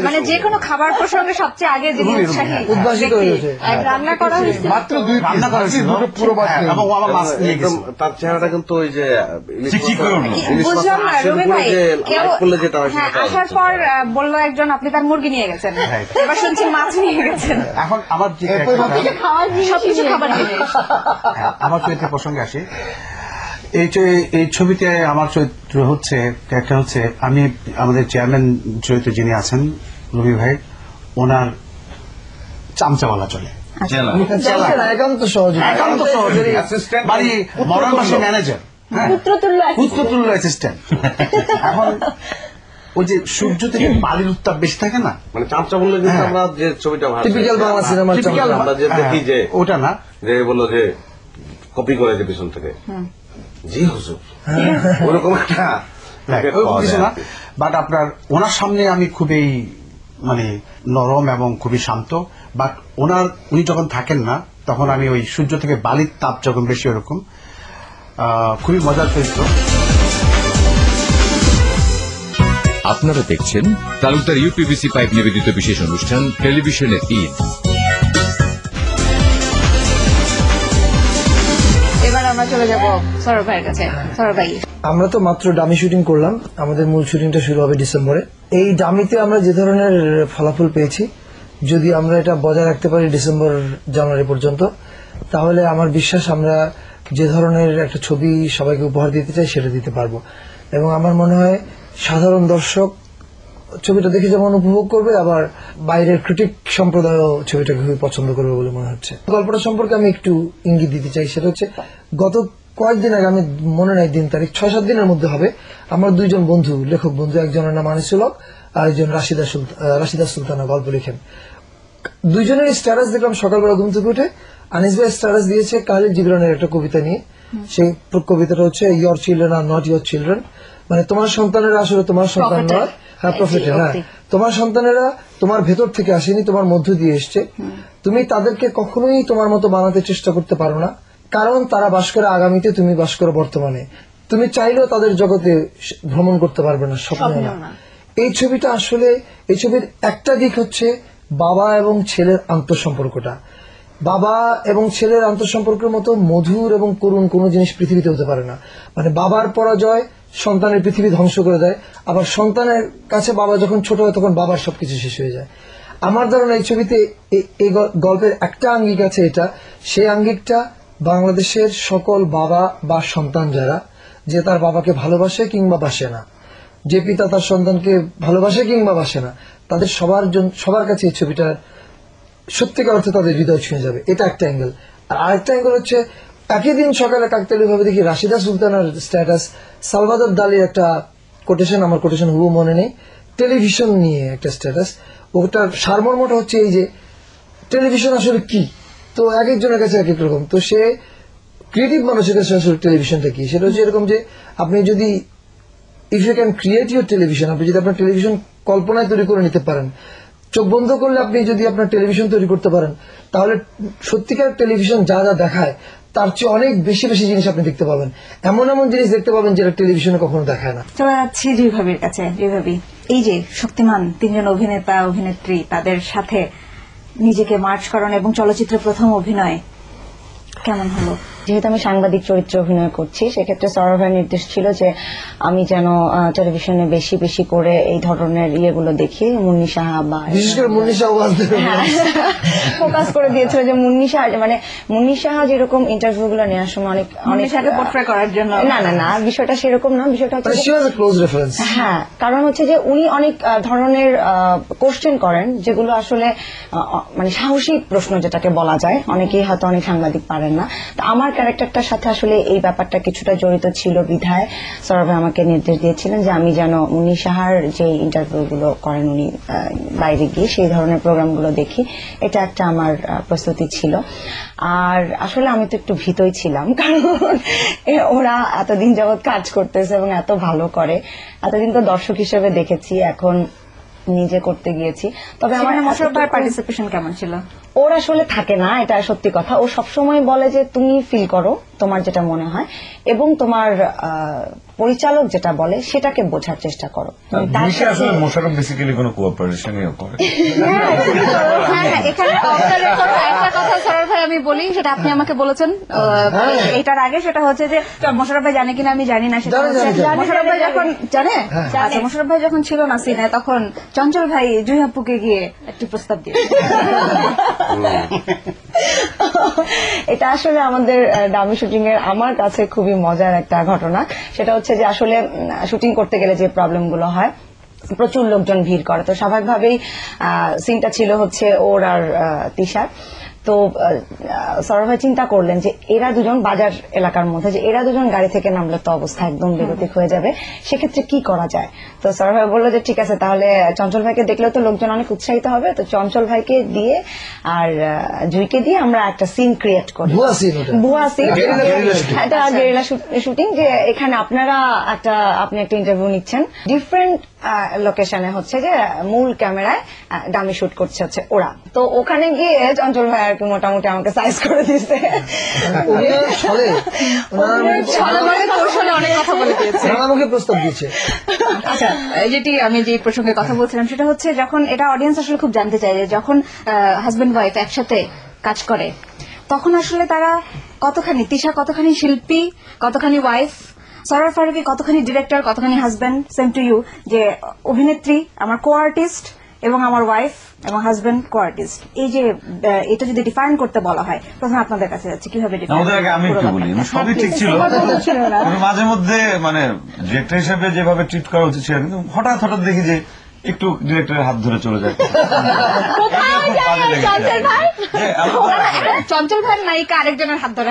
মানে যে কোনো খাবার প্রসঙ্গে সবচেয়ে আগে যিনি উদ্ভাসিত হয়েছে, রান্না করা হয়েছে মাত্র 2 পিস, রান্না করা হয়েছিল, দুটো পুরো মাছ নেই। এবং ও আমার মাছ নিয়ে গেছে। তার চেহারাটা কিন্তু ওই যে বুঝলাম না রবি ভাই, কেউ যেটা হয় হ্যাঁ, আসার পর বললো একজন আপনি তার মুরগি নিয়ে গেছেন, এবার শুনছি মাছ নিয়ে গেছেন। এখন আমার যে সবকিছু খাবার জিনিস। আমার চরিত্রের প্রসঙ্গে আসি। এই ছবিতে আমার চরিত্র হচ্ছে, ক্যারেক্টার হচ্ছে, আমি আমাদের চেয়ারম্যান চরিত্র যিনি আছেন রবি ভাই, ওনার চামচাওয়ালা চলে, একান্ত সহযোগী, বাড়ি মরার পাশে ম্যানেজার, পুত্রতুল্য অ্যাসিস্ট্যান্ট। এখন ওই যে সূর্য থেকে বালির উত্তাপ বেশি থাকে না, মানে চামচা বললে কিন্তু আমরা যে ছবিটা টিপিক্যাল বাংলা সিনেমার আমরা যে দেখি যে ওটা না, যে বললো যে কপি করেছে পিছন থেকে, জি হুজুর, ওরকম একটা কিছু না। বাট আপনার ওনার সামনে আমি খুবই মানে নরম এবং খুবই শান্ত, বাট উনি যখন থাকেন না, তখন আমি ওই সূর্য থেকে বালির তাপ যখন বেশি, ওরকম খুবই মজার চরিত্র। আপনারা দেখছেন তালুকদার ইউপিভিসি পাইপ নিবেদিত বিশেষ অনুষ্ঠান টেলিভিশনের ঈদ। এবার আমরা চলে যাব সৌরভ ভাইয়ের কাছে। সৌরভ ভাই, আমরা তো মাত্র ডামি শুটিং করলাম, আমাদের মূল শুটিংটা শুরু হবে ডিসেম্বরে। এই ডামিতে আমরা যে ধরনের ফলাফল পেয়েছি, যদি আমরা এটা বজায় রাখতে পারি ডিসেম্বর জানুয়ারি পর্যন্ত, তাহলে আমার বিশ্বাস আমরা যে ধরনের একটা ছবি সবাইকে উপহার দিতে চাই সেটা দিতে পারবো। এবং আমার মনে হয় সাধারণ দর্শক ছবিটা দেখে যেমন উপভোগ করবে, আবার বাইরের ক্রিটিক সম্প্রদায়ও ছবিটাকে খুবই পছন্দ করবে বলে মনে হচ্ছে। গল্পটা সম্পর্কে আমি একটু ইঙ্গিত দিতে চাই, সেটা হচ্ছে গত কয়েকদিন আগে, আমি মনে নাই দিন তারিখ, 6-7 দিনের মধ্যে হবে, আমার 2 জন বন্ধু, লেখক বন্ধু, একজনের নাম আনিসুল হক আর একজন রাশিদা সুলতানা, গল্প লিখেন। দুইজনের স্ট্যাটাস দেখলাম সকালবেলা ঘুম থেকে উঠে। আনিস ভাই স্ট্যাটাস দিয়েছে খালিদ জিবরানের একটা কবিতা নিয়ে। সেই কবিতাটা হচ্ছে your children are not your children, মানে তোমার সন্তানেরা আসলে তোমার সন্তান Prophet-এর। নয়, হ্যাঁ প্রফেটের, হ্যাঁ জি, তোমার সন্তানেরা তোমার ভেতর থেকে আসেনি, তোমার মধ্য দিয়ে এসছে। তুমি তাদেরকে কখনোই তোমার মতো বানাতে চেষ্টা করতে পারো না, কারণ তারা বাস করে আগামীতে, তুমি বাস করো বর্তমানে। তুমি চাইলেও তাদের জগতে ভ্রমণ করতে পারবে না, স্বপ্নেও না। এই ছবিটা আসলে, এই ছবির একটা দিক হচ্ছে বাবা এবং ছেলের আন্তঃসম্পর্কটা। বাবা এবং ছেলের আন্তঃসম্পর্কের মতো মধুর এবং করুণ কোনো জিনিস পৃথিবীতে হতে পারে না। মানে বাবার পরাজয় সন্তানের পৃথিবী ধ্বংস করে দেয়, আবার সন্তানের কাছে বাবা যখন ছোট হয় তখন বাবার সবকিছু শেষ হয়ে যায়। আমার ধারণা এই ছবিতে এই গল্পের একটা আঙ্গিক আছে, এটা সেই আঙ্গিকটা বাংলাদেশের সকল বাবা বা সন্তান যারা, যে তার বাবাকে ভালোবাসে কিংবা বাসে না, যে পিতা তার সন্তানকে ভালোবাসে কিংবা বাসে না, তাদের সবার কাছে এই ছবিটার সত্যিকার অর্থে তাদের হৃদয় ছুঁয়ে যাবে। এটা একটা অ্যাঙ্গেল। আর আরেকটা অ্যাঙ্গেল হচ্ছে একই দিন সকালে কাকতালীয় ভাবে দেখি রাশিদা সুলতানার স্ট্যাটাস, সালভাদর দালির একটা কোটেশন, আমার কোটেশন হুবহু মনে নেই, টেলিভিশন নিয়ে একটা স্ট্যাটাস। ওটার সারমর্মটা হচ্ছে এই যে টেলিভিশন আসলে কি, তো এক একজনের কাছে এক এক রকম। তো সে ক্রিয়েটিভ মানুষের কাছে আসলে টেলিভিশনটা কি, সেটা হচ্ছে এরকম যে আপনি যদি if you can create your television, আপনি যদি আপনার টেলিভিশন কল্পনায় তৈরি করে নিতে পারেন, চোখ বন্ধ করলে আপনি যদি আপনার টেলিভিশন তৈরি করতে পারেন, তাহলে সত্যিকার টেলিভিশন যা যা দেখায় তার চেয়ে অনেক বেশি বেশি জিনিস আপনি দেখতে পাবেন, এমন এমন জিনিস দেখতে পাবেন যেটা টেলিভিশনে কখনো দেখায় না। চলে যাচ্ছি জুই ভাবির কাছে। জুই ভাবি, এই যে শক্তিমান তিনজন অভিনেতা অভিনেত্রী, তাদের সাথে নিজেকে মার্চ করানো এবং চলচ্চিত্রে প্রথম অভিনয় কেমন হলো? যেহেতু আমি সাংবাদিক চরিত্রে অভিনয় করছি, সেক্ষেত্রে সৌরভ ভাইয়ের নির্দেশ ছিল যে আমি যেন টেলিভিশনে বেশি বেশি করে এই ধরনের ইয়েগুলো দেখি, মুন্নি সাহা বা বিশেষ করে মুন্নি সাহা ফোকাস করে দিয়েছিল যে মুন্নি সাহা, মানে মুন্নি সাহা যেরকম ইন্টারভিউ গুলো নেওয়ার সময় অনেক সাথে পোর্ট্রে করার জন্য, না না না, বিষয়টা সেরকম না, বিষয়টা হচ্ছে ক্লোজ রেফারেন্স। হ্যাঁ, কারণ হচ্ছে যে উনি অনেক ধরনের কোশ্চেন করেন যেগুলো আসলে মানে সাহসী প্রশ্ন যেটাকে বলা যায়, অনেকেই হয়তো অনেক সাংবাদিক পারেন না। তো আমার ক্যারেক্টারটার সাথে আসলে এই ব্যাপারটা কিছুটা জড়িত ছিল বিধায় সৌরভ ভাই আমাকে নির্দেশ দিয়েছিলেন যে আমি যেন মুন্নি সাহার যে ইন্টারভিউ গুলো করেন উনি বাইরে গিয়ে, সেই ধরনের প্রোগ্রামগুলো দেখি। এটা একটা আমার প্রস্তুতি ছিল। আর আসলে আমি তো একটু ভীতই ছিলাম, কারণ ওরা এতদিন যাবৎ কাজ করতেছে এবং এত ভালো করে, এতদিন তো দর্শক হিসেবে দেখেছি, এখন নিজে করতে গিয়েছি। তবে আমার মোশাররফ ভাইয়ের পার্টিসিপেশন কেমন ছিল? ওর আসলে থাকে না, এটা সত্যি কথা। ও সবসময় বলে যে তুমি ফিল করো তোমার যেটা মনে হয় এবং তোমার পরিচালক যেটা বলে সেটাকে বোঝার চেষ্টা করো। আসলে মোশাররফ বেসিক্যালি কোনো কোঅপারেশনই করে। এখানে একটা কথা সৌরভ ভাই আমি বলি, সেটা আপনি আমাকে বলেছেন এটার আগে, সেটা হচ্ছে যে মোশাররফ ভাই জানে কিনা আমি জানি না, সেটা হচ্ছে মোশাররফ ভাই যখন জানে, আচ্ছা মোশাররফ ভাই যখন ছিল না সিনে, তখন চঞ্চল ভাই জুই আপুকে গিয়ে একটি প্রস্তাব দিয়ে এটা আসলে আমাদের ডামি শুটিং এর আমার কাছে খুবই মজার একটা ঘটনা। সেটা হচ্ছে যে আসলে শুটিং করতে গেলে যে প্রবলেম গুলো হয়, প্রচুর লোকজন ভিড় করে, তো স্বাভাবিকভাবেই সিনটা ছিল হচ্ছে ওর আর তিশার। তো সৌরভ ভাই চিন্তা করলেন যে এরা দুজন বাজার এলাকার মধ্যে, যে এরা দুজন গাড়ি থেকে নামলে তো অবস্থা একদম বেগতিক হয়ে যাবে, সেক্ষেত্রে কি করা যায়। তো সৌরভ ভাই বললো যে ঠিক আছে, তাহলে চঞ্চল ভাইকে দেখলেও তো লোকজন অনেক উৎসাহিত হবে, তো চঞ্চল ভাইকে দিয়ে আর জুইকে দিয়ে আমরা একটা সিন ক্রিয়েট করি, ভুয়া সিন, একটা গেরিলা শুটিং, যে এখানে আপনি একটা ইন্টারভিউ নিচ্ছেন, ডিফারেন্ট লোকেশনে হচ্ছে যে মূল ক্যামেরায় ডামি শুট করছে হচ্ছে ওরা। তো ওখানে গিয়ে চঞ্চল ভাই আর কি মোটামুটি আমাকে সাইজ করে দিচ্ছে, অনেক কথা বলে দিয়েছে, আমাকে প্রস্তাব দিয়েছে। আচ্ছা, যেটি আমি যে প্রসঙ্গে কথা বলছিলাম সেটা হচ্ছে, যখন এটা অডিয়েন্স আসলে খুব জানতে চায় যে যখন হাজবেন্ড ওয়াইফ একসাথে কাজ করে তখন আসলে তারা কতখানি, তিশা কতখানি শিল্পী, কতখানি ওয়াইফ, সরোয়ার ফারুকী কতখানি ডিরেক্টর, কতখানি হাজবেন্ড, সেম টু ইউ, যে অভিনেত্রী আমার কো আর্টিস্ট এবং আমার ওয়াইফ এবং হাজবেন্ড কো আর্টিস্ট। এই যে এটা যদি ডিফাইন করতে বলা হয়, প্রথমে আপনাদের কাছে যাচ্ছে, কিভাবে আমি একটু বলি, সবই ঠিক ছিল, মাঝে মধ্যে মানে ডিরেক্টর হিসেবে যেভাবে ট্রিট করা উচিত ছিল, কিন্তু হঠাৎ হঠাৎ দেখি যে একটু ডিরেক্টরের হাত ধরে চলে যায়। চঞ্চল ভাই নায়িকা আরেকজনের হাত ধরে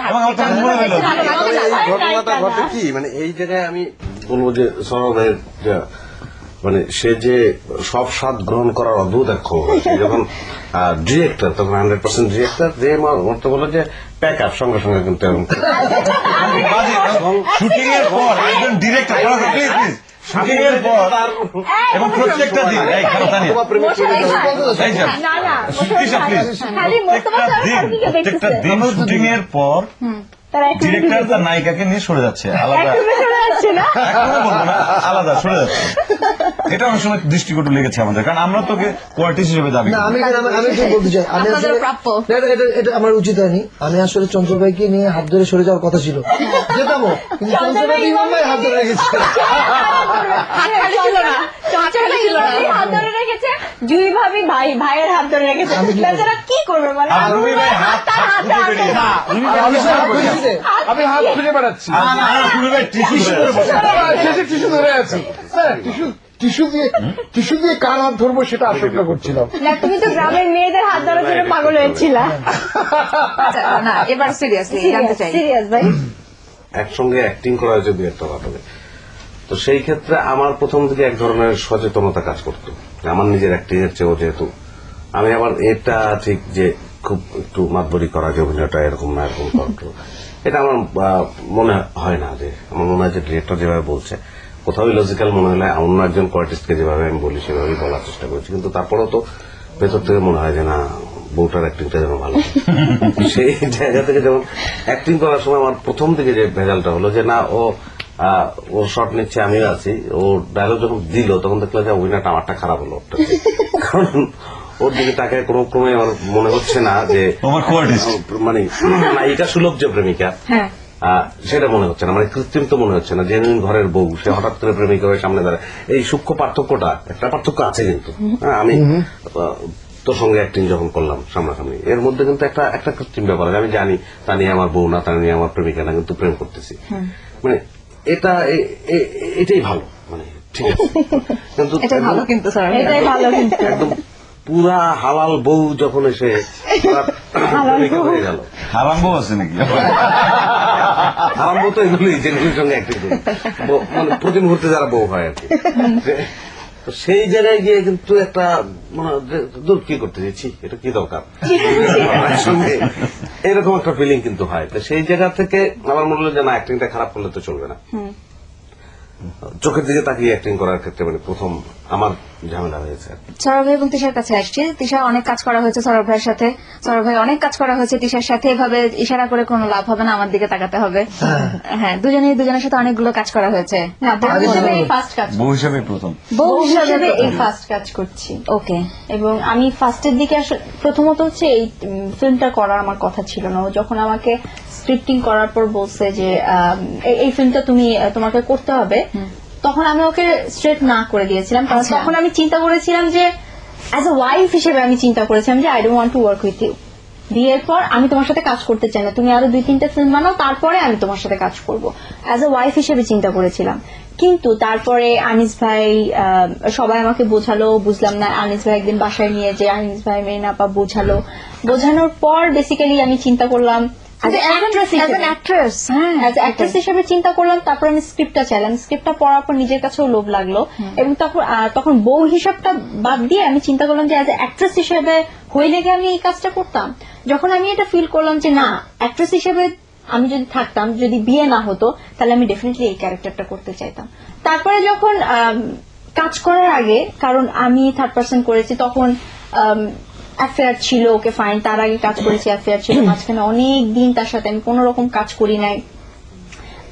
ঘটনাটা ঘটে কি, মানে এই জায়গায় আমি বলবো যে সৌরভ ভাইয়ের মানে সে যে সব স্বাদ গ্রহণ করার অদ্ভুত এক ক্ষমতা, সে যখন ডিরেক্টর তখন 100% ডিরেক্টর, যে মতো বলো যে প্যাক আপ সঙ্গে সঙ্গে কিন্তু এরকম শুটিং এর পর একজন ডিরেক্টর প্লিজ শুটিং এর পর এবং প্রত্যেকটা দিন এই খাতানিয়া এই যে না না সুতৃষা প্লিজ খালি মোস্তফা স্যার প্রত্যেকটা দিন শুটিং এর পর তারা ডিরেক্টর তার নায়িকাকে নিয়ে সরে যাচ্ছে আলাদা, চলে যাচ্ছে না একদমই বলবো না, আলাদা সরে যাচ্ছে। এটা অনেক সময় দৃষ্টিকটু লেগেছে আমাদের, কারণ আমরা তোকে কোয়ার্টিস্ট হিসেবে দাবি না, করি। আমি একটু বলতে চাই, আমি আপনাদের আসলে প্রাপ্য। না, এটা আমার উচিত হয়নি। আমি আসলে চঞ্চল ভাইকে নিয়ে হাত ধরে সরে যাওয়ার কথা ছিল, যেতামও, কিন্তু চঞ্চল ভাই হাত ধরে রেখেছে। হাত খালি ছিল না, চঞ্চল ভাই ইমামি হাত ধরে রেখেছে, জুই ভাবি ভাইয়ের হাত ধরে রেখেছে। বেচারা কি করবে মানে রুমি ভাই হাত খুঁজে বেরিয়ে না, আমি হাত খুঁজে বেড়াচ্ছি, রুমি ভাই টিস্যু টিস্যু ধরে আছি, টিস্যু দিয়ে কার হাত ধরবো সেটা আশঙ্কা করছিলাম। না, তুমি তো গ্রামের মেয়েদের হাত ধরার জন্য পাগল হয়েছিলা। আচ্ছা, না এবার সিরিয়াসলি জানতে চাই। সিরিয়াস ভাই, একসঙ্গে অ্যাক্টিং করা হয়েছে দু একটা নাটকে, তো সেই ক্ষেত্রে আমার প্রথম থেকে এক ধরনের সচেতনতা কাজ করতো, আমার নিজের অ্যাক্টিং এর চেয়েও, যেহেতু আমি আবার এটা ঠিক যে খুব একটু মাতবরি করা, যে অভিনয়টা এরকম না এরকম করতো, এটা আমার মনে হয় না। যে আমার মনে হয় যে ডিরেক্টর যেভাবে বলছে কোথাও লজিক্যাল মনে হলে অন্য একজন কোয়ার্টিস্টকে যেভাবে আমি বলি সেভাবেই বলার চেষ্টা করেছি, কিন্তু তারপরেও তো ভেতর থেকে মনে হয় যে না, বউটার অ্যাক্টিংটা যেন ভালো। সেই জায়গা থেকে যেমন অ্যাক্টিং করার সময় আমার প্রথম থেকে যে ভেজালটা হলো যে না, ও শট নিচ্ছে, আমিও আছি, ও ডায়লগ যখন দিল তখন দেখলাম যে অভিনয়টা আমারটা খারাপ হলো, কারণ ওর দিকে তাকায় কোনো ক্রমে আমার মনে হচ্ছে না যে তোমার কোয়ার্টিস্ট মানে নায়িকা সুলভ যে প্রেমিকা, সেটা মনে হচ্ছে না, মানে কৃত্রিম তো মনে হচ্ছে না, জেনুইন ঘরের বউ, সে হঠাৎ করে প্রেমিকা হয়ে সামনে দাঁড়ায়। এই সূক্ষ্ম পার্থক্যটা, একটা পার্থক্য আছে কিন্তু। আমি তোর সঙ্গে অ্যাক্টিং যখন করলাম সামনাসামনি, এর মধ্যে কিন্তু একটা কৃত্রিম ব্যাপার আছে। আমি জানি তা নিয়ে আমার বউ না, তা নিয়ে আমার প্রেমিকা না, কিন্তু প্রেম করতেছি, মানে এটাই ভালো, মানে ঠিক আছে, কিন্তু এটাই ভালো, কিন্তু স্যার এটাই ভালো। কিন্তু একদম পুরা হালাল বউ যখন এসে প্রেমিকা হয়ে গেল। হারাম বউ আছে নাকি? হারাম বউ তো এগুলোই, যেগুলির সঙ্গে অ্যাক্টিং করি, মানে প্রতি মুহূর্তে যারা বউ হয় আর কি। তো সেই জায়গায় গিয়ে কিন্তু একটা দূর কি করতে যাচ্ছি, এটা কি দরকার, সঙ্গে এরকম একটা ফিলিং কিন্তু হয়। তো সেই জায়গা থেকে আমার মনে হলো যে না, অ্যাক্টিংটা খারাপ করলে তো চলবে না। চোখের দিকে তাকিয়ে অ্যাক্টিং করার ক্ষেত্রে মানে প্রথম আমার ঝামেলা হয়েছে। সৌরভ ভাই এবং তিশার কাছে আসছি। তিশা অনেক কাজ করা হয়েছে সৌরভ ভাইয়ের সাথে, সৌরভ ভাই অনেক কাজ করা হয়েছে তিশার সাথে। এভাবে ইশারা করে কোনো লাভ হবে না, আমার দিকে তাকাতে হবে। হ্যাঁ, দুজনের সাথে অনেকগুলো কাজ করা হয়েছে। না, বউ হিসেবে এই ফার্স্ট কাজ, বউ হিসেবে প্রথম, বউ হিসেবে এই ফার্স্ট কাজ করছি। ওকে। এবং আমি ফার্স্টের দিকে আসলে প্রথমত হচ্ছে এই ফিল্মটা করার আমার কথা ছিল না। ও যখন আমাকে স্ক্রিপ্টিং করার পর বলছে যে এই ফিল্মটা তোমাকে করতে হবে, তখন আমি ওকে স্ট্রেট না করে দিয়েছিলাম। কারণ তখন আমি চিন্তা করেছিলাম যে অ্যাজ এ ওয়াইফ হিসেবে আমি চিন্তা করেছিলাম যে I don't want to work with you. বিয়ের পর আমি তোমার সাথে কাজ করতে চাই না, তুমি আরো 2-3টা ফিল্ম বানাও, তারপরে আমি তোমার সাথে কাজ করব, অ্যাজ এ ওয়াইফ হিসেবে চিন্তা করেছিলাম। কিন্তু তারপরে আনিস ভাই সবাই আমাকে বোঝালো, বুঝলাম না। আনিস ভাই একদিন বাসায় নিয়ে যে আনিস ভাই মেরিনাপা বোঝানোর পর বেসিক্যালি আমি চিন্তা করলাম অ্যাক্ট্রেস হিসেবে চিন্তা করলাম। তারপর আমি স্ক্রিপ্টটা চাইলাম, স্ক্রিপ্টটা পড়ার পর নিজের কাছেও লোভ লাগলো। এবং তখন বউ হিসাবটা বাদ দিয়ে আমি চিন্তা করলাম যে অ্যাজ এ অ্যাক্ট্রেস হিসেবে হইলে গিয়ে আমি এই কাজটা করতাম। যখন আমি এটা ফিল করলাম যে না, অ্যাক্ট্রেস হিসেবে আমি যদি থাকতাম, যদি বিয়ে না হতো, তাহলে আমি ডেফিনেটলি এই ক্যারেক্টারটা করতে চাইতাম। তারপরে যখন কাজ করার আগে, কারণ আমি থার্ড পার্সন করেছি, তখন অ্যাফেয়ার ছিল, ওকে ফাইন, তার আগে কাজ করেছি, অ্যাফেয়ার ছিল, মাঝখানে অনেক দিন তার সাথে আমি কোন রকম কাজ করি নাই।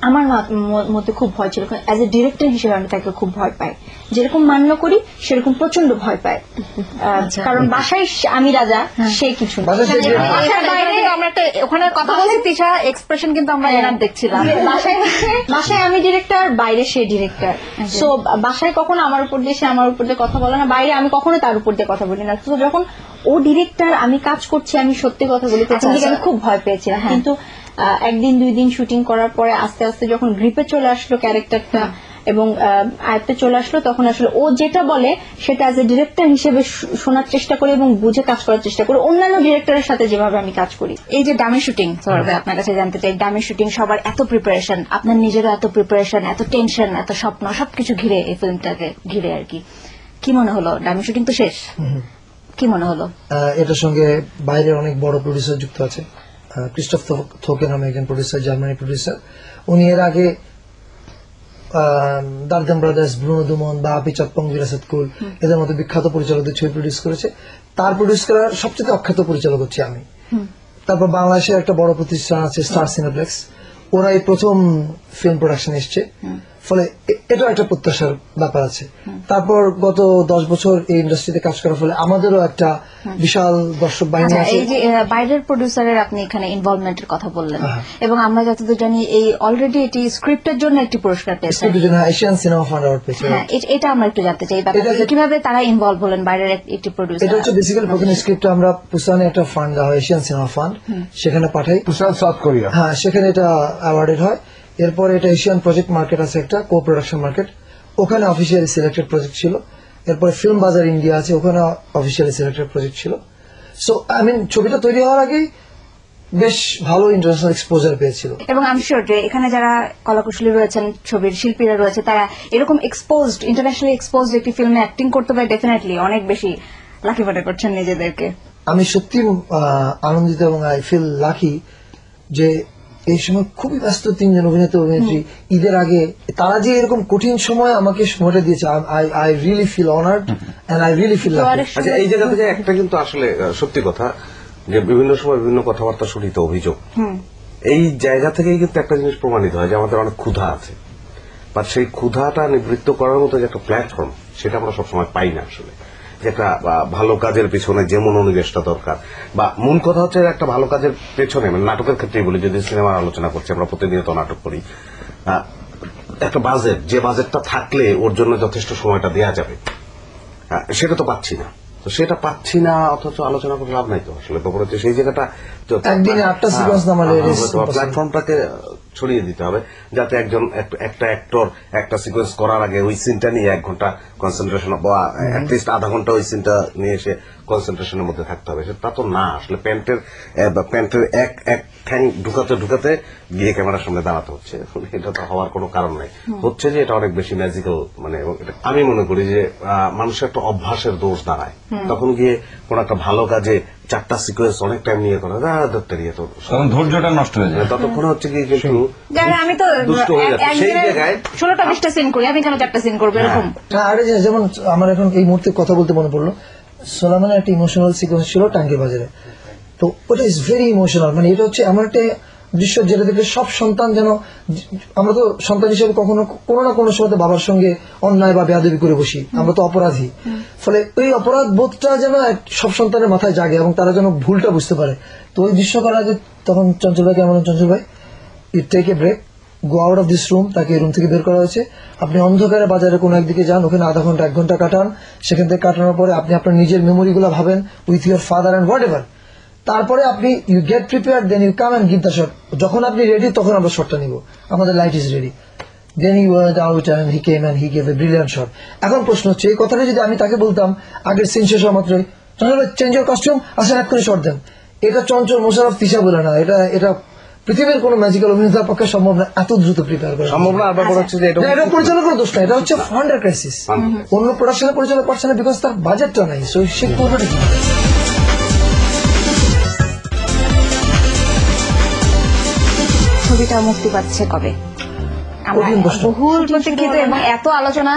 আমার মধ্যে খুব ভয় ছিল, অ্যাজ এ ডিরেক্টর হিসেবে আমি তাকে খুব ভয় পাই, যেরকম মান্য করি সেরকম প্রচন্ড ভয় পাই। কারণ বাসায় আমি রাজা, সে কিছু না। আমরা একটা ওখানে কথা বলছি, তিশা এক্সপ্রেশন কিন্তু আমরা এনার দেখছিলাম। বাসায় আমি ডিরেক্টর, বাইরে সে ডিরেক্টর। সো বাসায় কখনো আমার উপর দিয়ে, সে আমার উপর দিয়ে কথা বলে না, বাইরে আমি কখনো তার উপর দিয়ে কথা বলি না। তো যখন ও ডিরেক্টর, আমি কাজ করছি, আমি সত্যি কথা বলি, প্রথম দিকে আমি খুব ভয় পেয়েছিলাম। কিন্তু 1-2 দিন শুটিং করার পরে আস্তে আস্তে যখন গ্রিপে চলে আসলো ক্যারেক্টারটা, এবং আয়ত্তে চলে আসলো, তখন আসলে ও যেটা বলে সেটা অ্যাজ এ ডিরেক্টর হিসেবে শোনার চেষ্টা করি এবং বুঝে কাজ করার চেষ্টা করি, অন্যান্য ডিরেক্টরের সাথে যেভাবে আমি কাজ করি। এই যে ডামি শুটিং, আপনার কাছে জানতে চাই, ডামি শুটিং সবার এত প্রিপারেশন, আপনার নিজেরও এত প্রিপারেশন, এত টেনশন, এত স্বপ্ন, সবকিছু ঘিরে এই ফিল্মটাকে ঘিরে আর কি মনে হলো? ডামি শুটিং তো শেষ, কি মনে হলো? এটার সঙ্গে বাইরের অনেক বড় প্রডিউসার যুক্ত আছে। ক্রিস্টোফ থোকে নামে একজন প্রডিউসার, জার্মানি প্রডিউসার। উনি এর আগে দারদাম ব্রাদার্স, ব্রুনো দুমন বা আপি চাপ্পং, বিরাসত কুল এদের মতো বিখ্যাত পরিচালকদের ছবি প্রডিউস করেছে। তার প্রডিউস করা সবচেয়ে অখ্যাত পরিচালক হচ্ছে আমি। তারপর বাংলাদেশের একটা বড় প্রতিষ্ঠান আছে স্টার সিনেপ্লেক্স, ওরা এই প্রথম ফিল্ম প্রোডাকশন এসছে, ফলে এটা একটা প্রত্যাশার ব্যাপার আছে। তারপর গত 10 বছর এই ইন্ডাস্ট্রিতে কাজ করার ফলে আমাদেরও একটা বিশাল দর্শক বাহিনী আছে। এই যে বাইরের প্রডিউসারের আপনি এখানে ইনভলভমেন্টের কথা বললেন, এবং আমরা যতদূর জানি এই অলরেডি এটি স্ক্রিপ্টের জন্য একটি পুরস্কার পেয়েছে, এশিয়ান সিনেমা ফান্ড অ্যাওয়ার্ড পেয়েছে। এটা আমরা একটু জানতে চাই, কিভাবে তারা ইনভলভ হলেন বাইরের একটি প্রডিউসার? এটা হচ্ছে বেসিক্যালি প্রথম স্ক্রিপ্ট আমরা পুসানে একটা ফান্ড দেওয়া হয়, এশিয়ান সিনেমা ফান্ড, সেখানে পাঠাই, পুসান সাউথ কোরিয়া। হ্যাঁ, সেখানে এটা অ্যাওয়ার্ডেড হয়। এরপরে এটা এশিয়ান প্রজেক্ট মার্কেট আছে, একটা কো প্রোডাকশন মার্কেট, ওখানে অফিসিয়ালি সিলেক্টেড প্রজেক্ট ছিল। এরপরে ফিল্ম বাজার ইন্ডিয়া আছে, ওখানে অফিসিয়ালি সিলেক্টেড প্রজেক্ট ছিল। সো আই মিন ছবিটা তৈরি হওয়ার আগেই বেশ ভালো ইন্টারন্যাশনাল এক্সপোজার পেয়েছিল। এবং আমি শিওর যে এখানে যারা কলাকুশলী রয়েছেন, ছবির শিল্পীরা রয়েছে, তারা এরকম এক্সপোজড, ইন্টারন্যাশনালি এক্সপোজড একটি ফিল্মে অ্যাক্টিং করতে পারে, ডেফিনেটলি অনেক বেশি লাকি মনে করছেন নিজেদেরকে। আমি সত্যি আনন্দিত এবং আই ফিল লাকি যে এই সময় খুবই ব্যস্ত 3 জন অভিনেতা অভিনেত্রী ঈদের আগে তারা যে এরকম কঠিন সময় আমাকে সময়টা দিয়েছে। I really feel honoured and I really feel lucky. আচ্ছা, এই জায়গা থেকে একটা কিন্তু আসলে সত্যি কথা যে বিভিন্ন সময় বিভিন্ন কথাবার্তা শুনিত অভিযোগ, এই জায়গা থেকেই কিন্তু একটা জিনিস প্রমাণিত হয় যে আমাদের অনেক ক্ষুধা আছে, বা সেই ক্ষুধাটা নিবৃত্ত করার মতো যে একটা প্ল্যাটফর্ম, সেটা আমরা সবসময় পাই না আসলে। যেটা ভালো কাজের পেছনে যে মনোনিবেশটা দরকার, বা মূল কথা হচ্ছে একটা ভালো কাজের পেছনে, মানে নাটকের ক্ষেত্রেই বলি, যদি সিনেমার আলোচনা করছি, আমরা প্রতিনিয়ত নাটক করি, একটা বাজেট, যে বাজেটটা থাকলে ওর জন্য যথেষ্ট সময়টা দেওয়া যাবে, সেটা তো পাচ্ছি না। তো সেটা পাচ্ছি না, অথচ আলোচনা করে লাভ নাই তো আসলে। ব্যাপার হচ্ছে সেই জায়গাটা একদিনে 8টা সিকোয়েন্স নামালে প্ল্যাটফর্মটাকে ছড়িয়ে দিতে হবে, যাতে একটা অ্যাক্টর একটা সিকোয়েন্স করার আগে ওই সিনটা নিয়ে 1 ঘন্টা কনসেন্ট্রেশন, বা অ্যাটলিস্ট আধা ঘন্টা ওই সিনটা নিয়ে এসে কনসেন্ট্রেশনের মধ্যে থাকতে হবে। তা তো না আসলে। প্যান্টের এক ঠ্যাং ঢুকাতে গিয়ে ক্যামেরার সামনে দাঁড়াতে হচ্ছে। এটা তো হওয়ার কোনো কারণ নাই। হচ্ছে যে এটা অনেক বেশি ম্যাজিক্যাল, মানে আমি মনে করি যে মানুষের একটা অভ্যাসের দোষ দাঁড়ায়। তখন গিয়ে কোন একটা ভালো কাজে 4টা সিকোয়েন্স অনেক টাইম নিয়ে করা, তখন ধৈর্যটা নষ্ট হয়ে যায়। ততক্ষণে হচ্ছে কি কিন্তু আমি তো দুষ্ট হয়ে যাচ্ছে সেই জায়গায়। 16টা 20টা সিন করি, আমি কেন 4টা সিন করবো এরকম? আরে যেমন আমার এখন এই মুহূর্তে কথা বলতে মনে পড়লো, সোলাইমানের একটা ইমোশনাল সিকোয়েন্স ছিল টাঙ্গি বাজারে। তো ওটা ইজ ভেরি ইমোশনাল, মানে এটা হচ্ছে এমন একটা দৃশ্য যেটা দেখলে সব সন্তান যেন, আমরা তো সন্তান হিসেবে কখনো কোনো না কোনো সময় বাবার সঙ্গে অন্যায় বা বেয়াদবি করে বসি, আমরা তো অপরাধী। ফলে ওই অপরাধ বোধটা যেন সব সন্তানের মাথায় জাগে এবং তারা যেন ভুলটা বুঝতে পারে। তো ওই দৃশ্য করার আগে তখন চঞ্চল ভাই, কেমন চঞ্চল ভাই, you take a break, go out of this room, তাকে রুম থেকে বের করা হয়েছে। আপনি অন্ধকারে বাজারে কোনো একদিকে যান, ওখানে আধা ঘন্টা 1 ঘন্টা কাটান, সেখান থেকে কাটানোর পরে আপনি আপনার নিজের মেমোরিগুলো ভাবেন with your father and whatever. তারপরে আপনি you get prepare, then you come and give the shot. যখন আপনি রেডি তখন আমরা শটটা নিব, আমাদের light is ready. Then he was out and he came and he gave a brilliant shot. এখন প্রশ্ন হচ্ছে, এই কথাটা যদি আমি তাকে বলতাম আগের সিন শেষ হওয়া মাত্রই, চেঞ্জ ইউর কস্টিউম, আসেন এক্ষুনি শট দেন, এটা চঞ্চল মোশাররফ তিশা বলে না, এটা পৃথিবীর কোন ম্যাজিক্যাল অভিনেতার পক্ষে সম্ভব না, এত দ্রুত প্রিপেয়ার করা সম্ভব না। আর ব্যাপার হচ্ছে যে এটা পরিচালকের দোষ না, এটা হচ্ছে ফান্ডার ক্রাইসিস। অন্য প্রোডাকশনের পরিচালক পারছে না বিকজ তার বাজেটটা নাই। সো সে করবে কি? ছবিটা মুক্তি পাচ্ছে কবে? বহুল প্রতীক্ষিত এবং এত আলোচনা,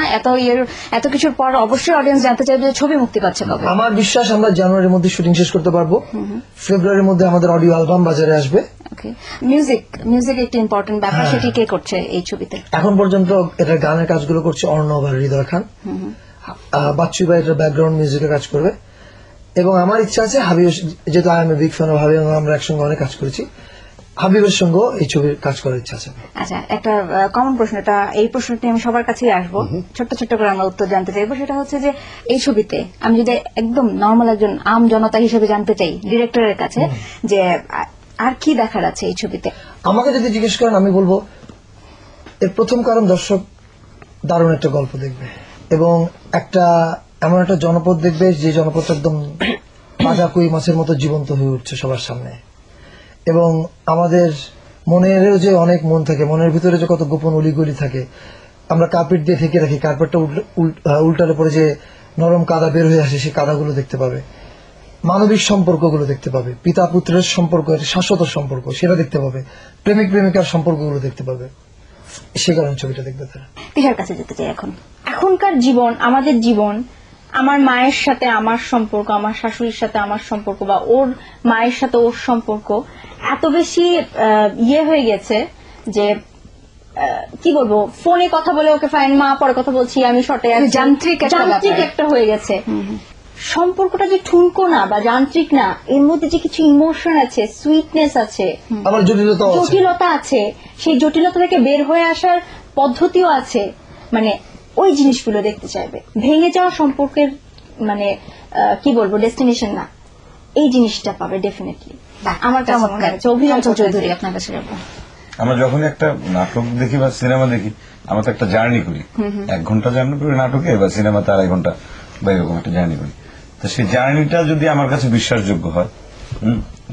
এত কিছুর পর অবশ্যই অডিয়েন্স জানতে চাইবে যে ছবি মুক্তি পাচ্ছে কবে। আমার বিশ্বাস আমরা জানুয়ারির মধ্যে শুটিং শেষ করতে পারবো, ফেব্রুয়ারির মধ্যে আমাদের অডিও অ্যালবাম বাজারে আসবে। মিউজিক একটি ইম্পর্টেন্ট ব্যাপার, সেটি কে করছে এই ছবিতে? এখন পর্যন্ত এটার গানের কাজগুলো করছে অর্ণব আর হৃদয় খান, বাচ্চু ভাই এটার ব্যাকগ্রাউন্ড মিউজিকে কাজ করবে। এবং আমার ইচ্ছা আছে হাবিব, যেহেতু I M a big fan of Habib, আমরা একসঙ্গে অনেক কাজ করেছি, হাবিবের সঙ্গে এই ছবির কাজ করার ইচ্ছা আছে। আচ্ছা, একটা কমন প্রশ্ন, এই প্রশ্নটি আমি সবার কাছেই আসবো, ছোট্ট ছোট্ট করে আমরা উত্তর জানতে চাইবো। সেটা হচ্ছে যে এই ছবিতে আমি যদি একদম নর্মাল একজন আম জনতা হিসেবে জানতে চাই ডিরেক্টরের কাছে, যে আর কি দেখার আছে এই ছবিতে? আমাকে যদি জিজ্ঞেস করেন আমি বলবো এর প্রথম কারণ দর্শক দারুণ একটা গল্প দেখবে এবং এমন একটা জনপদ দেখবে যে জনপদটা একদম তাজা কই মাছের মতো জীবন্ত হয়ে উঠছে সবার সামনে। এবং আমাদের মনেরও যে অনেক মন থাকে, মনের ভিতরে যে কত গোপন অলিগলি থাকে, আমরা কার্পেট দিয়ে ঢেকে রাখি, কার্পেটটা উল্টালে পরে যে নরম কাদা বের হয়ে আসে, সেই কাদাগুলো দেখতে পাবে। মানবিক সম্পর্কগুলো দেখতে পাবে, পিতা পুত্রের সম্পর্ক, শাশ্বত সম্পর্ক সেটা দেখতে পাবে, প্রেমিক প্রেমিকার সম্পর্কগুলো দেখতে পাবে। সে কারণে ছবিটা দেখবে তারা। তিশার কাছে যেতে চাই এখন। এখনকার জীবন, আমাদের জীবন, আমার মায়ের সাথে আমার সম্পর্ক, আমার শাশুড়ির সাথে আমার সম্পর্ক, বা ওর মায়ের সাথে ওর সম্পর্ক এত বেশি হয়ে গেছে যে কি বলবো, ফোনে কথা বলে ওকে ফাইন মা, পরে কথা বলছি, আমি শর্টে আছি, যান্ত্রিক একটা হয়ে গেছে। সম্পর্কটা যে ঠুনকো না বা যান্ত্রিক না, এর মধ্যে যে কিছু ইমোশন আছে, সুইটনেস আছে, আবার জটিলতা আছে, সেই জটিলতা থেকে বের হয়ে আসার পদ্ধতিও আছে। মানে ওই জিনিসগুলো দেখতে চাইবে। ভেঙে যাওয়া সম্পর্কের মানে কি বলবো, ডেস্টিনেশন না, এই জিনিসটা পাবে ডেফিনেটলি। আমার কাছে মনে হচ্ছে। অভিনয় চৌধুরী, আপনার কাছে যাবো। আমরা যখন একটা নাটক দেখি বা সিনেমা দেখি, আমরা তো একটা জার্নি করি, 1 ঘন্টা জার্নি করি নাটকে, বা সিনেমাতে 2.5 ঘন্টা বা এরকম একটা জার্নি করি। তো সেই জার্নিটা যদি আমার কাছে বিশ্বাসযোগ্য হয়,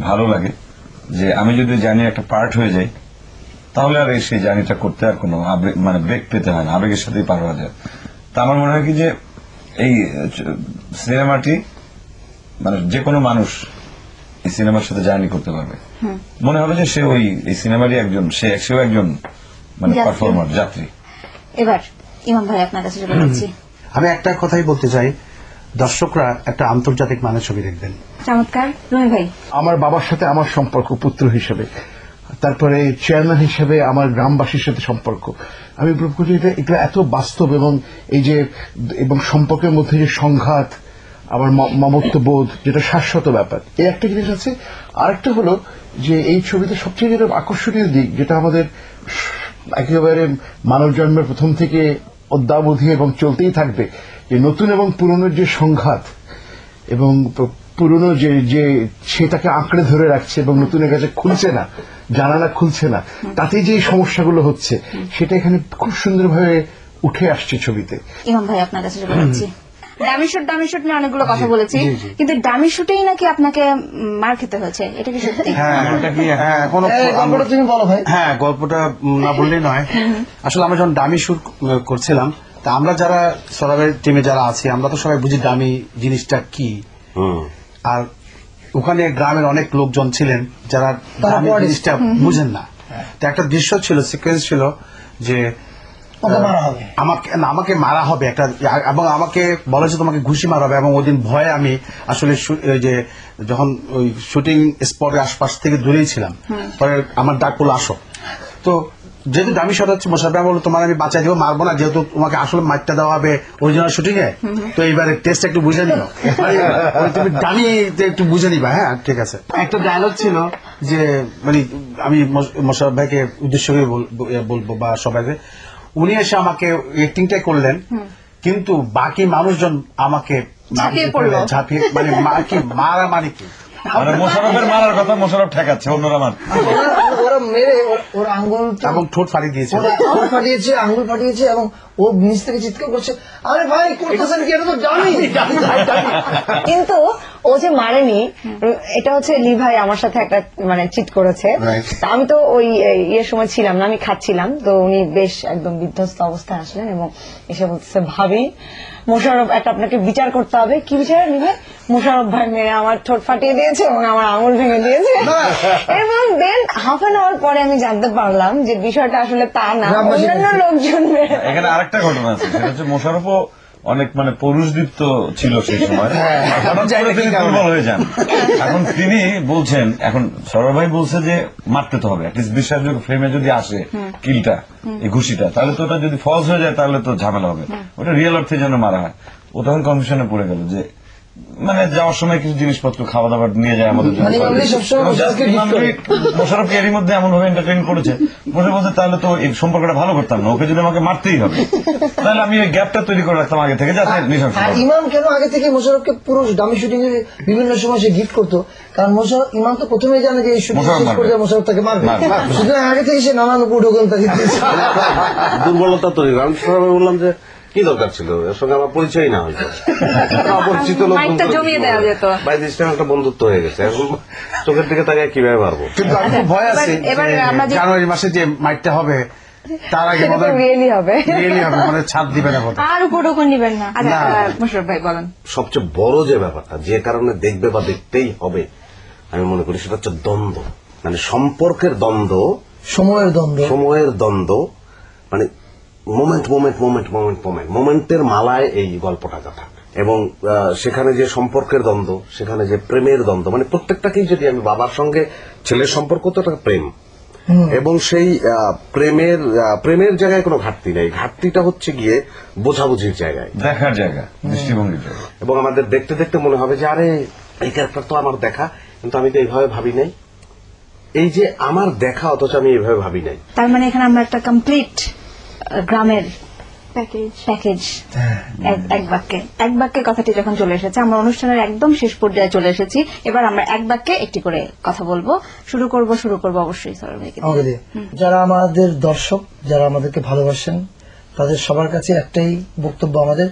ভালো লাগে, যে আমি যদি জার্নির একটা পার্ট হয়ে যাই, তাহলে আর সেই জার্নিটা করতে আর কোনো মানে ব্রেক পেতে হয় না, আবেগের সাথেই পার হওয়া যায়। তা আমার মনে হয় কি যে এই সিনেমাটি মানে যে কোনো মানুষ এই সিনেমার সাথে জার্নি করতে পারবে, মনে হবে যে সে এই সিনেমারই সেও একজন মানে পারফর্মার, যাত্রী। এবার ইমাম ভাই আপনার কাছে চলে যাচ্ছি। আমি একটা কথাই বলতে চাই, দর্শকরা একটা আন্তর্জাতিক মানের ছবি দেখবেন। চমৎকার। রুমি ভাই। আমার বাবার সাথে আমার সম্পর্ক পুত্র হিসেবে, তারপরে চেয়ারম্যান হিসেবে আমার গ্রামবাসীর সাথে সম্পর্ক, আমি প্রকৃতি এটা এত বাস্তব, এবং সম্পর্কের মধ্যে যে সংঘাত, আমার মমত্ববোধ, যেটা শাশ্বত ব্যাপার, এই একটা জিনিস আছে। আরেকটা হলো যে এই ছবিতে সবচেয়ে যেটা আকর্ষণীয় দিক, যেটা আমাদের একেবারে মানব জন্মের প্রথম থেকে অদ্যাবধি এবং চলতেই থাকবে, যে নতুন এবং পুরনোর যে সংঘাত, এবং পুরনো যে সেটাকে আঁকড়ে ধরে রাখছে এবং নতুনের কাছে খুলছে না, জানালা খুলছে না, তাতে যে সমস্যাগুলো হচ্ছে, সেটা এখানে খুব সুন্দরভাবে উঠে আসছে ছবিতে। ইমাম ভাই আপনার কাছে চলে যাচ্ছি। ডামি শুট নিয়ে অনেকগুলো কথা বলেছি, কিন্তু ডামি শুটেই নাকি আপনাকে মার খেতে হয়েছে, এটা কি সত্যি? গল্পটা তুমি বলো ভাই। হ্যাঁ, গল্পটা না বললেই নয়। আসলে আমরা যখন ডামি শুট করছিলাম, তা আমরা যারা সরাবের টিমে যারা আছি, আমরা তো সবাই বুঝি ডামি জিনিসটা কি। আর ওখানে গ্রামের অনেক লোকজন ছিলেন যারা ডামি জিনিসটা বুঝেন না। তো একটা দৃশ্য ছিল, সিকোয়েন্স ছিল যে আমাকে মারা হবে একটা, এবং আমাকে বলা হয়েছে তোমাকে ঘুষি মারা হবে, এবং ওদিন ভয়ে আমি আসলে যে যখন ওই শুটিং স্পটের আশপাশ থেকে দূরেই ছিলাম, পরে আমার ডাক করলো আসো। তো যেহেতু ডামি শট হচ্ছে, মোশাররফ ভাই বললো তোমার আমি বাঁচাই দেবো, মারবো না, যেহেতু তোমাকে আসলে মারটা দেওয়া হবে অরিজিনাল শুটিং এ, তো এইবারে টেস্ট একটু বুঝে নিও, তুমি ডামি একটু বুঝে নিবা। হ্যাঁ ঠিক আছে। একটা ডায়লগ ছিল যে মানে আমি মোশাররফ ভাইকে উদ্দেশ্য করে বলবো বা সবাইকে, উনি এসে আমাকে অ্যাক্টিংটাই করলেন, কিন্তু বাকি মানুষজন আমাকে ঝাঁপিয়ে মানে মারা মানে কি, মোশাররফের মারার কথা মোশাররফ ঠেকাচ্ছে, অন্যরা ওরা মেরে ওর আঙ্গুল এবং ঠোঁট ফাটিয়ে দিয়েছে, আঙ্গুল ফাটিয়েছে, এবং ও নিচ থেকে চিৎকার করছে, আরে ভাই করতেছেন কি, এটা তো ডামি। কিন্তু ও যে মারেনি, এটা হচ্ছে লি ভাই আমার সাথে একটা মানে চিট করেছে। তা আমি তো ওই ইয়ের সময় ছিলাম না, আমি খাচ্ছিলাম, তো উনি বেশ একদম বিধ্বস্ত অবস্থায় আসলেন এবং এসে বলতেছে, ভাবি মোশাররফ একটা আপনাকে বিচার করতে হবে। কি বিচার নিবে? মোশাররফ ভাই মেরে আমার ঠোঁট ফাটিয়ে দিয়েছে এবং আমার আঙুল ভেঙে দিয়েছে। এবং দেন হাফ অ্যান আওয়ার পরে আমি জানতে পারলাম যে বিষয়টা আসলে তা না, অন্যান্য লোকজন। এখানে আরেকটা ঘটনা আছে, সেটা হচ্ছে মোশাররফও অনেক মানে পৌরুষদীপ্ত ছিল সেই সময়, তিনি দুর্বল হয়ে যান। এখন তিনি বলছেন, এখন সরোয়ার ভাই বলছে যে মারতে তো হবে, অ্যাটলিস্ট বিশ্বাসযোগ্য ফ্রেমে যদি আসে কিলটা, এই ঘুষিটা, তাহলে তো ওটা যদি ফলস হয়ে যায় তাহলে তো ঝামেলা হবে, ওটা রিয়েল অর্থে যেন মারা হয়। ও তখন কনফিউশনে পড়ে গেল যে মানে যাওয়ার সময় কিছু জিনিসপত্র খাওয়া দাওয়ার নিয়ে যায় আমাদের জন্য। মানে ইমামলি সবসময় মোশাররফকে gift করে। মোশাররফকে এরই মধ্যে এমন ভাবে এন্টারটেইন করেছে, মোশাররফ বলতে তাহলে তো এই সম্পর্কটা ভালো করতাম না, ওকে যদি আমাকে মারতেই হবে তাহলে আমি ওই গ্যাপটা তৈরি করে রাখতাম আগে থেকে, যাতে নিশান আর ইমাম কেন আগে থেকে মোশাররফকে পুরো ডামি শুটিং এ বিভিন্ন সময় সে গিফট করতো, কারণ ইমাম তো প্রথমেই জানে যে এই শুটিং মোশাররফ শেষ করে মারবে। মোশাররফ তাকে মারবে, মারবে। সুতরাং আগে থেকে সে নানান উপঢৌকন তাকে দিয়েছে। দুর্বলতা তৈরি করে। আমি সবাই বললাম যে কি দরকার ছিল, এর সঙ্গে আমার পরিচয় না হয়তো অপরিচিত লোক মাইকটা জমিয়ে দেওয়া যেত। বাই দিস টাইম একটা বন্ধুত্ব হয়ে গেছে, এখন চোখের দিকে তাকে কিভাবে পারবো। কিন্তু আমি খুব ভয় আছে এবার যে আমরা যে- জানুয়ারি মাসে যে মাইটটা হবে তার আগে সেটা তো রিয়েলি হবে। রিয়েলি হবে, মানে ছাদ দিবে না বোধহয়। আর উপটুকু নিবেন না। আচ্ছা না। মোশাররফ ভাই বলেন। সবচেয়ে বড় যে ব্যাপারটা, যে কারণে দেখবে বা দেখতেই হবে, আমি মনে করি সেটা হচ্ছে দ্বন্দ্ব, মানে সম্পর্কের দ্বন্দ্ব, সময়ের দ্বন্দ্ব, সময়ের দ্বন্দ্ব, মানে মোমেন্টের মালায় এই গল্পটা কথা। এবং সেখানে যে সম্পর্কের দ্বন্দ্ব, সেখানে যে প্রেমের দ্বন্দ্ব, মানে প্রত্যেকটাকেই যদি আমি বাবার সঙ্গে ছেলের সম্পর্ক তো একটা প্রেম, এবং সেই প্রেমের জায়গায় কোনো ঘাটতি নেই, ঘাটতিটা হচ্ছে গিয়ে বোঝাবুঝির জায়গায়, দেখার জায়গা, দৃষ্টিভঙ্গির জায়গা। এবং আমাদের দেখতে দেখতে মনে হবে যে আরে এই ক্যারেক্টার তো আমার দেখা, কিন্তু আমি তো এইভাবে ভাবি নাই, এই যে আমার দেখা অথচ আমি এইভাবে ভাবি নাই। তার মানে এখানে আমরা একটা কমপ্লিট গ্রামের প্যাকেজ এক বাক্যে কথাটি যখন চলে এসেছে, আমরা অনুষ্ঠানের একদম শেষ পর্যায়ে চলে এসেছি। এবার আমরা এক বাক্যে একটি করে কথা বলবো। শুরু করব অবশ্যই সৌরভ ভাইকে দিয়ে। আমাকে দিয়ে। যারা আমাদের দর্শক, যারা আমাদেরকে ভালোবাসেন, তাদের সবার কাছে একটাই বক্তব্য আমাদের,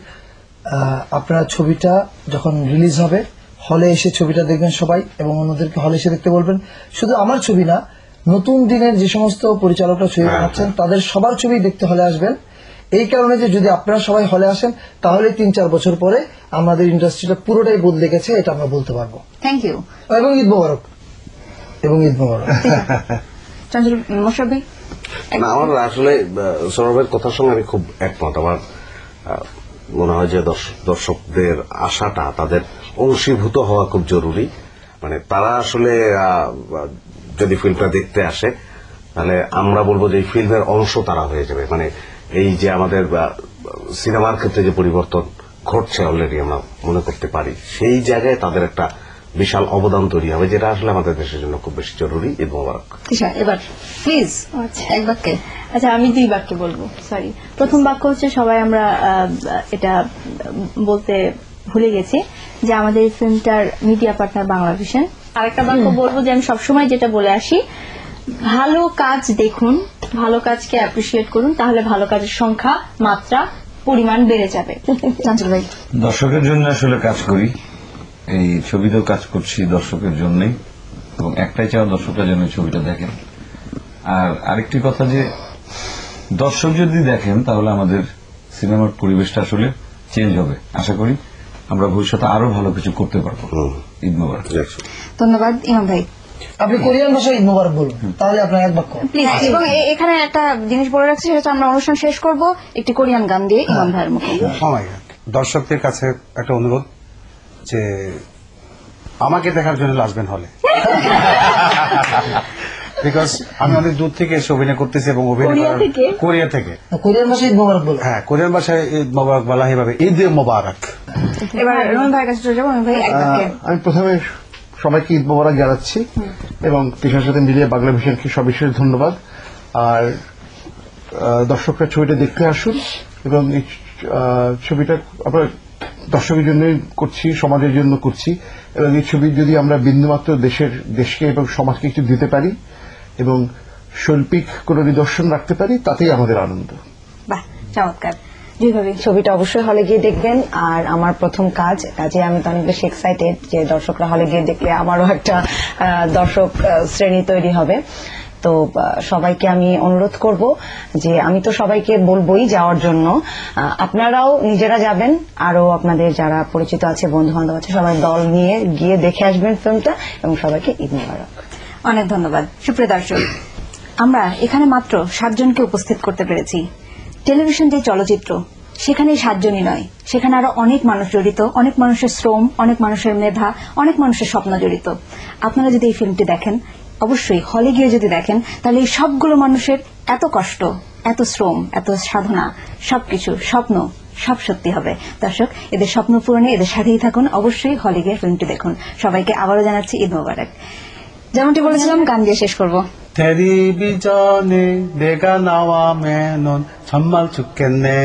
আপনারা ছবিটা যখন রিলিজ হবে হলে এসে ছবিটা দেখবেন সবাই, এবং অন্যদেরকে হলে এসে দেখতে বলবেন। শুধু আমার ছবি না, নতুন দিনের যে সমস্ত পরিচালকরা ছবি বানাচ্ছেন তাদের সবার ছবি দেখতে হলে আসবেন। এই কারণে যে যদি আপনারা সবাই হলে আসেন তাহলে 3-4 বছর পরে আমাদের ইন্ডাস্ট্রিটা পুরোটাই বদলে গেছে, এটা আমরা বলতে পারবো। Thank you. এবং ঈদ মোবারক। চঞ্চল মোশাররফ ভাই। না, আমার আসলে সৌরভের কথার সঙ্গে আমি খুব একমত। আমার মনে হয় যে দর্শকদের আশাটা, তাদের অংশীভূত হওয়া খুব জরুরি। মানে তারা আসলে যদি ফিল্মটা দেখতে আসে তাহলে আমরা বলবো যে এই ফিল্মের অংশ তারা হয়ে যাবে। মানে এই যে আমাদের সিনেমার ক্ষেত্রে যে পরিবর্তন ঘটছে অলরেডি আমরা মনে করতে পারি, সেই জায়গায় তাদের একটা বিশাল অবদান তৈরি হবে, যেটা আসলে আমাদের দেশের জন্য খুব বেশি জরুরি। ঈদ মোবারক। তিশা, এবার প্লিজ এক বাক্যে। আচ্ছা, আমি 2 বাক্যে বলবো। সরি, প্রথম বাক্য হচ্ছে সবাই আমরা এটা বলতে ভুলে গেছি যে আমাদের এই ফিল্মটার মিডিয়া পার্টনার বাংলাভিশন। আরেকটা বাক্য বলবো যে আমি সবসময় যেটা বলে আসি, ভালো কাজ দেখুন, ভালো কাজকে অ্যাপ্রিসিয়েট করুন, তাহলে ভালো কাজের সংখ্যা, মাত্রা, পরিমাণ বেড়ে যাবে। চঞ্চল ভাই। দর্শকের জন্য আসলে কাজ করি, এই ছবিতেও কাজ করছি দর্শকের জন্যই, এবং একটাই চাও দর্শকরা যেন এই ছবিটা দেখেন। আর আরেকটি কথা যে দর্শক যদি দেখেন তাহলে আমাদের সিনেমার পরিবেশটা আসলে চেঞ্জ হবে। আশা করি আমরা ভবিষ্যতে আরো ভালো কিছু করতে পারবো। ঈদ মোবারক। ধন্যবাদ। ইমাম ভাই আপনি কোরিয়ান ভাষায় ঈদ মোবারক বলুন, তাহলে আপনার এক বাক্য প্লিজ। এবং এখানে একটা জিনিস বলে রাখছি, সেটা আমরা অনুষ্ঠান শেষ করব একটি কোরিয়ান গান দিয়ে ইমাম ভাইয়ের মুখে। দর্শকদের কাছে একটা অনুরোধ যে আমাকে দেখার জন্য আসবেন হলে, বিকজ আমি অনেক দূর থেকে এসে অভিনয় করতেছি এবং কোরিয়া থেকে কোরিয়ান ভাষায় ঈদ মোবারক বলুন। হ্যাঁ, কোরিয়ান ভাষায় ঈদ মোবারক বলা হবে ঈদ মোবারক। এবার রোহন ভাইয়ের কাছে চলে যাবো। রোহন ভাই এক বাক্যে। আমি প্রথমে সবাইকে ঈদ মোবারক জানাচ্ছি, এবং পেশার সাথে মিলিয়ে বাংলা ভিশনকে সবিশেষ ধন্যবাদ। আর দর্শকরা ছবিটা দেখতে আসুন, এবং এই ছবিটা আমরা দর্শকের জন্যই করছি, সমাজের জন্য করছি, এবং এই ছবি যদি আমরা বিন্দুমাত্র দেশকে এবং সমাজকে কিছু দিতে পারি এবং শৈল্পিক কোনো নিদর্শন রাখতে পারি, তাতেই আমাদের আনন্দ। বাহ, চমৎকার। ছবিটা অবশ্যই হলে গিয়ে দেখবেন। আর আমার প্রথম কাজে আমি তো অনেক বেশি এক্সাইটেড যে দর্শকরা হলে গিয়ে দেখলে আমারও একটা দর্শক শ্রেণী তৈরি হবে। তো সবাইকে আমি অনুরোধ করব যে আমি তো সবাইকে বলবোই যাওয়ার জন্য, আপনারাও নিজেরা যাবেন, আরো আপনাদের যারা পরিচিত আছে, বন্ধু বান্ধব আছে, সবাই দল নিয়ে গিয়ে দেখে আসবেন ফিল্মটা, এবং সবাইকে ঈদ মোবারক। অনেক ধন্যবাদ। সুপ্রিয় দর্শক, আমরা এখানে মাত্র 7 জনকে উপস্থিত করতে পেরেছি। টেলিভিশন যে চলচ্চিত্র, সেখানে 7 জনই নয়, সেখানে আরো অনেক মানুষ জড়িত, অনেক মানুষের শ্রম, অনেক মানুষের মেধা, অনেক মানুষের স্বপ্ন জড়িত। আপনারা যদি এই ফিল্মটি দেখেন, অবশ্যই হলে গিয়ে যদি দেখেন, তাহলে এই সবগুলো মানুষের এত কষ্ট, এত শ্রম, এত সাধনা, সবকিছু, স্বপ্ন সব সত্যি হবে। দর্শক, এদের স্বপ্ন পূরণে এদের সাথেই থাকুন, অবশ্যই হলে গিয়ে ফিল্মটি দেখুন। সবাইকে আবারও জানাচ্ছি ঈদ মোবারক। যেমনটি বলেছিলাম, গান দিয়ে শেষ করব। 텔레비전에 내가 나와면은 정말 죽겠네.